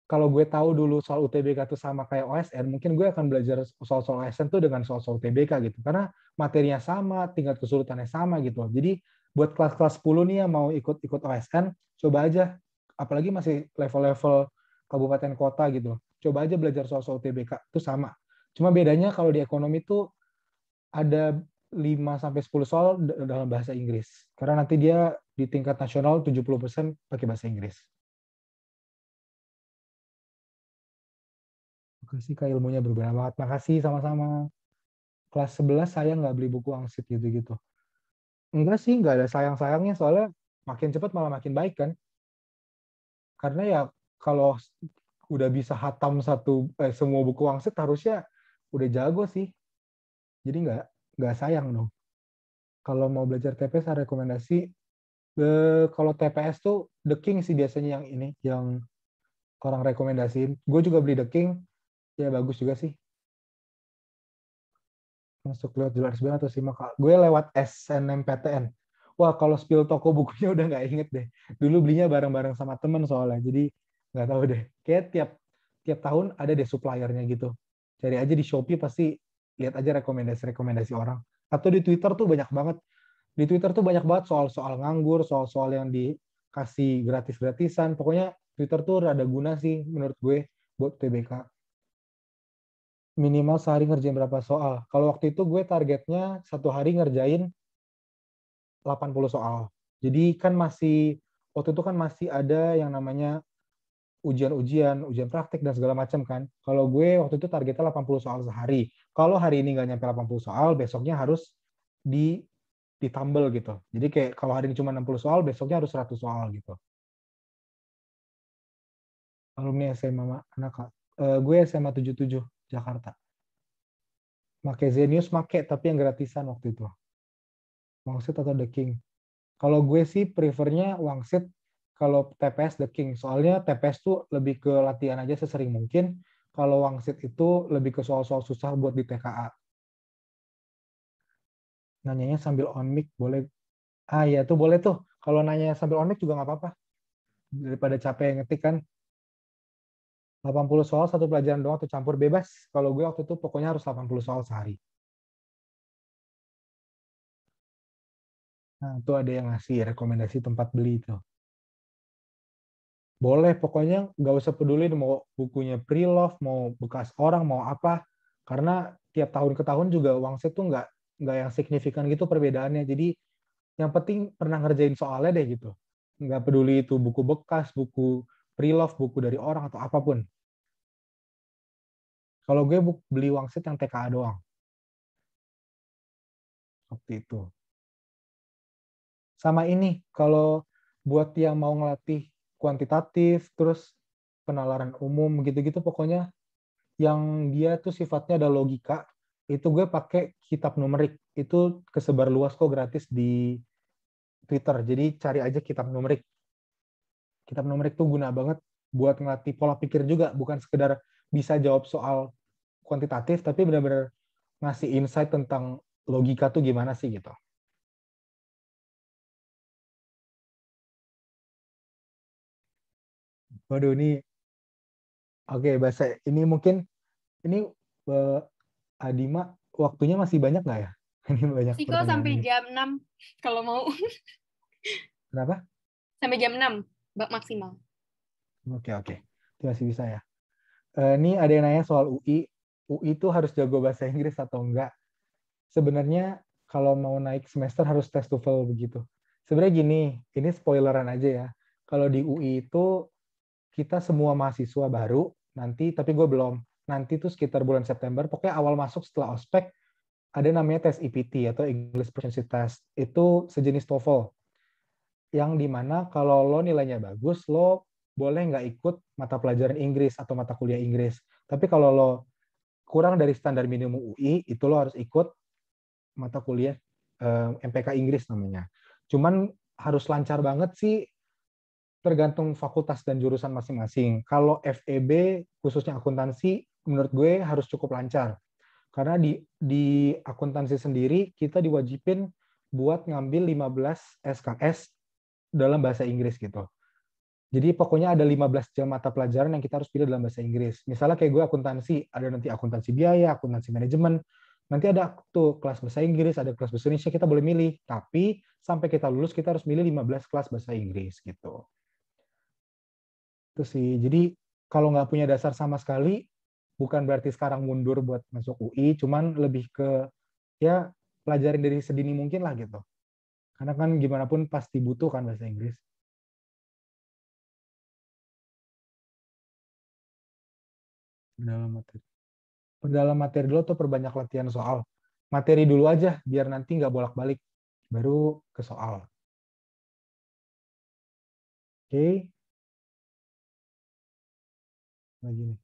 kalau gue tahu dulu soal UTBK itu sama kayak OSN, mungkin gue akan belajar soal-soal OSN tuh dengan soal-soal UTBK gitu. Karena materinya sama, tingkat kesulitannya sama gitu. Jadi buat kelas-kelas 10 nih yang mau ikut OSN, coba aja. Apalagi masih level-level kabupaten kota gitu. Coba aja belajar soal-soal UTBK, itu sama. Cuma bedanya kalau di ekonomi tuh ada 5-10 soal dalam bahasa Inggris. Karena nanti dia di tingkat nasional 70% pakai bahasa Inggris. Makasih Kak, ilmunya berbeda banget. Makasih sama-sama. Kelas 11 saya nggak beli buku wangsit gitu-gitu. Enggak sih, nggak ada sayang-sayangnya. Soalnya makin cepat malah makin baik kan. Karena ya kalau udah bisa hatam semua buku wangsit harusnya udah jago sih. Jadi nggak sayang dong. Kalau mau belajar TPS ada rekomendasi. Kalau TPS tuh The King sih biasanya yang ini, yang orang rekomendasiin. Gue juga beli The King. Ya bagus juga sih. Masuk lewat jalur SBM atau SIMAK. Gue lewat SNMPTN. Wah, kalau spill toko bukunya udah nggak inget deh. Dulu belinya bareng-bareng sama temen soalnya. Jadi nggak tahu deh. Kayak tiap tahun ada deh suppliernya gitu. Cari aja di Shopee pasti lihat aja rekomendasi-rekomendasi orang. Atau di Twitter tuh banyak banget. Di Twitter tuh banyak banget soal-soal nganggur, soal-soal yang dikasih gratis-gratisan. Pokoknya Twitter tuh rada guna sih menurut gue buat TBK. Minimal sehari ngerjain berapa soal. Kalau waktu itu gue targetnya satu hari ngerjain 80 soal. Jadi kan waktu itu kan masih ada yang namanya ujian praktik dan segala macam kan. Kalau gue waktu itu targetnya 80 soal sehari. Kalau hari ini nggak nyampe 80 soal, besoknya harus ditambal gitu. Jadi kayak kalau hari ini cuma 60 soal, besoknya harus 100 soal gitu. Alumni SMA anak gue SMA 77 Jakarta. Make Zenius tapi yang gratisan waktu itu. Wangsit atau The King? Kalau gue sih prefernya Wangsit, kalau TPS The King. Soalnya TPS tuh lebih ke latihan aja sesering mungkin. Kalau Wangsit itu lebih ke soal-soal susah buat di TKA. Nanyanya sambil on mic boleh. Ya tuh boleh tuh. Kalau nanya sambil on mic juga nggak apa-apa. Daripada capek ngetik kan. 80 soal satu pelajaran doang atau campur bebas. Kalau gue waktu itu pokoknya harus 80 soal sehari. Nah, itu ada yang ngasih rekomendasi tempat beli itu. Boleh, pokoknya nggak usah peduli mau bukunya pre-love, mau bekas orang, mau apa. Karena tiap tahun ke tahun juga Wangsit tuh nggak yang signifikan gitu perbedaannya. Jadi yang penting pernah ngerjain soalnya deh gitu. Nggak peduli itu buku bekas, buku pre-love, buku dari orang, atau apapun. Kalau gue beli Wangsit yang TKA doang. Seperti itu. Sama ini, kalau buat yang mau ngelatih kuantitatif, terus penalaran umum, gitu-gitu, pokoknya yang dia tuh sifatnya ada logika, itu gue pakai kitab numerik. Itu kesebar luas kok gratis di Twitter. Jadi cari aja kitab numerik. Kitab numerik tuh guna banget buat ngelatih pola pikir juga, bukan sekedar bisa jawab soal kuantitatif, tapi benar-benar ngasih insight tentang logika tuh gimana sih gitu. Waduh, ini oke, bahasa ini mungkin ini Adima waktunya masih banyak nggak ya? Ini banyak Siko pertanyaan. sampai jam 6 kalau mau. Kenapa? Sampai jam 6 maksimal. Oke. Itu masih bisa ya. Ini ada yang nanya soal UI. UI itu harus jago bahasa Inggris atau enggak? Sebenarnya kalau mau naik semester harus tes TOEFL begitu. Sebenarnya gini, ini spoileran aja ya. Kalau di UI itu kita semua mahasiswa baru nanti, tapi gue belum. Nanti tuh sekitar bulan September, pokoknya awal masuk setelah ospek, ada namanya tes EPT atau English Proficiency Test. Itu sejenis TOEFL. Yang dimana kalau lo nilainya bagus, lo boleh nggak ikut mata pelajaran Inggris atau mata kuliah Inggris. Tapi kalau lo kurang dari standar minimum UI, itu lo harus ikut mata kuliah MPK Inggris namanya. Cuman harus lancar banget sih, tergantung fakultas dan jurusan masing-masing. Kalau FEB, khususnya akuntansi, menurut gue harus cukup lancar. Karena di akuntansi sendiri, kita diwajibin buat ngambil 15 SKS dalam bahasa Inggris gitu. Jadi pokoknya ada 15 jam mata pelajaran yang kita harus pilih dalam bahasa Inggris. Misalnya kayak gue akuntansi, ada nanti akuntansi biaya, akuntansi manajemen, nanti ada tuh kelas bahasa Inggris, ada kelas bahasa Indonesia, kita boleh milih. Tapi sampai kita lulus, kita harus milih 15 kelas bahasa Inggris gitu. Itu sih. Jadi kalau nggak punya dasar sama sekali, bukan berarti sekarang mundur buat masuk UI, cuman lebih ke ya pelajarin dari sedini mungkin lah gitu. Karena kan gimana pun pasti butuh kan bahasa Inggris. Perdalam materi dulu tuh perbanyak latihan soal. Materi dulu aja, biar nanti nggak bolak-balik. Baru ke soal. Oke. Lagi nih.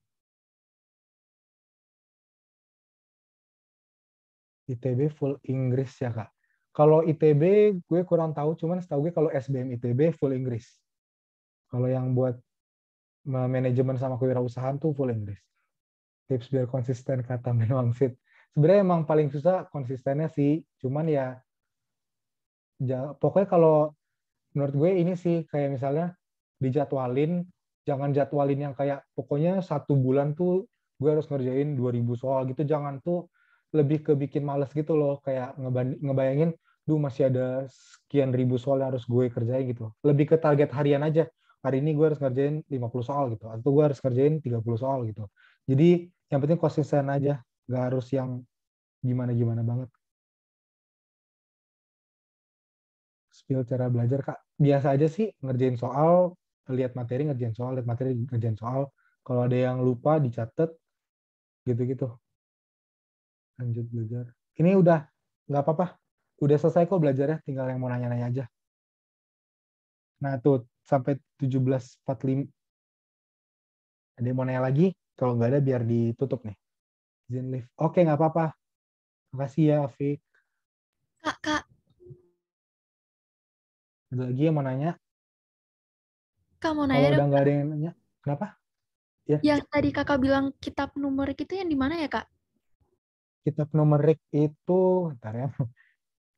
ITB full Inggris ya, Kak. Kalau ITB gue kurang tahu, cuman setahu gue kalau SBM ITB full Inggris. Kalau yang buat manajemen sama kewirausahaan tuh full Inggris. Tips biar konsisten kata Menwangsit. Sebenarnya emang paling susah konsistennya sih, cuman ya pokoknya kalau menurut gue ini sih kayak misalnya dijadwalin, jangan jadwalin yang kayak pokoknya 1 bulan tuh gue harus ngerjain 2000 soal gitu, jangan tuh, lebih ke bikin males gitu loh, kayak ngebayangin, duh masih ada sekian ribu soal yang harus gue kerjain gitu. Lebih ke target harian aja. Hari ini gue harus ngerjain 50 soal gitu, atau gue harus ngerjain 30 soal gitu. Jadi yang penting konsisten aja, nggak harus yang gimana-gimana banget. Spill cara belajar, Kak. Biasa aja sih, ngerjain soal, lihat materi, ngerjain soal, lihat materi, ngerjain soal. Kalau ada yang lupa, dicatat, gitu-gitu. Lanjut belajar. Ini udah, nggak apa-apa. Udah selesai kok belajarnya, tinggal yang mau nanya-nanya aja. Nah, tuh, sampai 17.45. Ada yang mau nanya lagi? Kalau nggak ada, biar ditutup nih. Izin live. Oke, nggak apa-apa. Makasih ya, Afik. Kak, Ada lagi yang mau nanya? Kak mau Kalau nanya udah dong. nggak ada yang nanya, kenapa? Ya. Yang tadi kakak bilang kitab numerik itu yang di mana ya, Kak? Kitab numerik itu, bentar ya.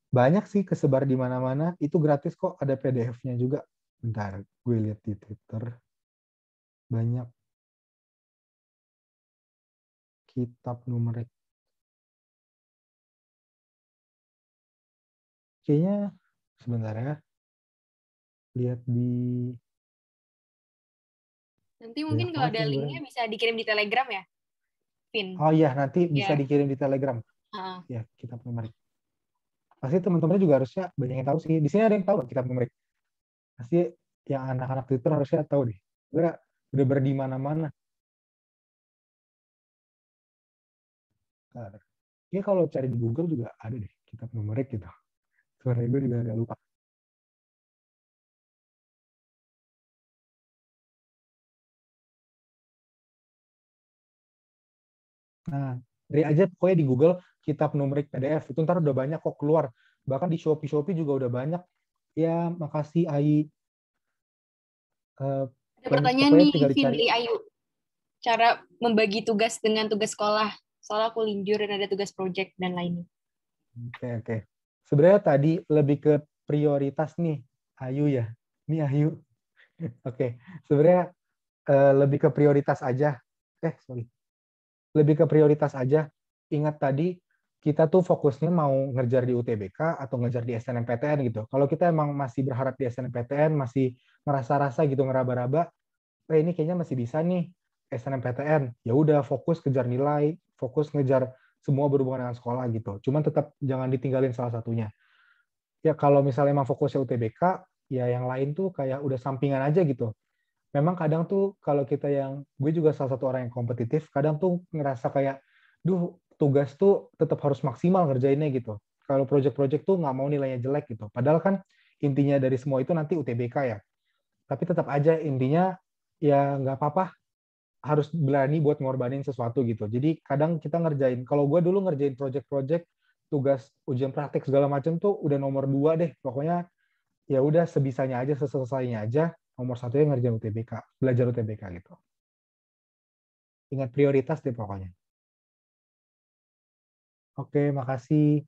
Banyak sih kesebar di mana-mana. Itu gratis kok, ada PDF-nya juga. Bentar, gue lihat di Twitter. Banyak kitab numerik. Kayaknya sebentar ya. Lihat di... Nanti mungkin kalau ada linknya bisa dikirim di Telegram ya, Vin? Oh iya, nanti bisa Yeah. dikirim di Telegram. Ya, kitab numerik. Pasti teman-teman juga harusnya banyak yang tahu sih. Di sini ada yang tahu nggak kitab numerik? Pasti yang anak-anak Twitter harusnya tahu deh. Udah di mana-mana. Ini kalau cari di Google juga ada deh kitab numerik gitu. Soalnya gue juga agak lupa. Nah, dari aja pokoknya di Google kitab numerik PDF itu ntar udah banyak kok keluar. Bahkan di Shopee juga udah banyak. Ya, makasih Ai. Ada pertanyaan nih, Vin dari Ayu. Cara membagi tugas dengan tugas sekolah. Soalnya aku linjur dan ada tugas project dan lainnya. Oke. Sebenarnya tadi lebih ke prioritas nih, Ayu ya. Ini Ayu. Oke. Sebenarnya lebih ke prioritas aja. Lebih ke prioritas aja. Ingat tadi, kita tuh fokusnya mau ngejar di UTBK atau ngejar di SNMPTN gitu. Kalau kita emang masih berharap di SNMPTN, masih ngerasa-rasa gitu, ngeraba-raba, ini kayaknya masih bisa nih SNMPTN. Ya udah, fokus kejar nilai, fokus ngejar semua berhubungan dengan sekolah gitu. Cuman tetap jangan ditinggalin salah satunya. ya kalau misalnya emang fokusnya UTBK, ya yang lain tuh kayak udah sampingan aja gitu. Memang kadang tuh kalau kita gue juga salah satu orang yang kompetitif, kadang tuh ngerasa kayak, tugas tuh tetap harus maksimal ngerjainnya gitu. Kalau project-project tuh nggak mau nilainya jelek gitu. Padahal kan intinya dari semua itu nanti UTBK ya. Tapi tetap aja intinya ya nggak apa-apa, harus berani buat ngorbanin sesuatu gitu. Jadi kadang kita ngerjain, kalau gue dulu ngerjain project-project, tugas ujian praktik segala macam tuh udah nomor 2 deh. Pokoknya ya udah sebisanya aja, seselesainya aja. Nomor 1 ngerjain UTBK, belajar UTBK gitu. Ingat prioritas deh pokoknya. Oke, makasih.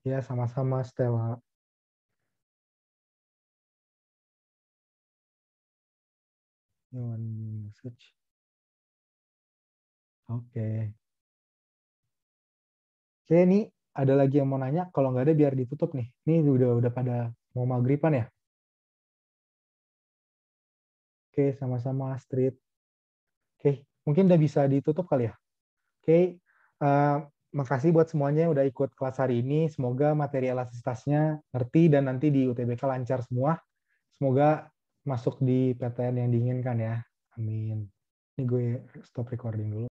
Ya, sama-sama Stella. Message. Oke. Oke, ini ada lagi yang mau nanya. Kalau nggak ada biar ditutup nih. Ini udah pada mau maghriban ya. Oke, sama-sama Astrid. Oke, mungkin udah bisa ditutup kali ya. Oke, makasih buat semuanya yang udah ikut kelas hari ini. Semoga materi elastisitasnya ngerti dan nanti di UTBK lancar semua. Semoga masuk di PTN yang diinginkan ya. Amin. Ini gue stop recording dulu.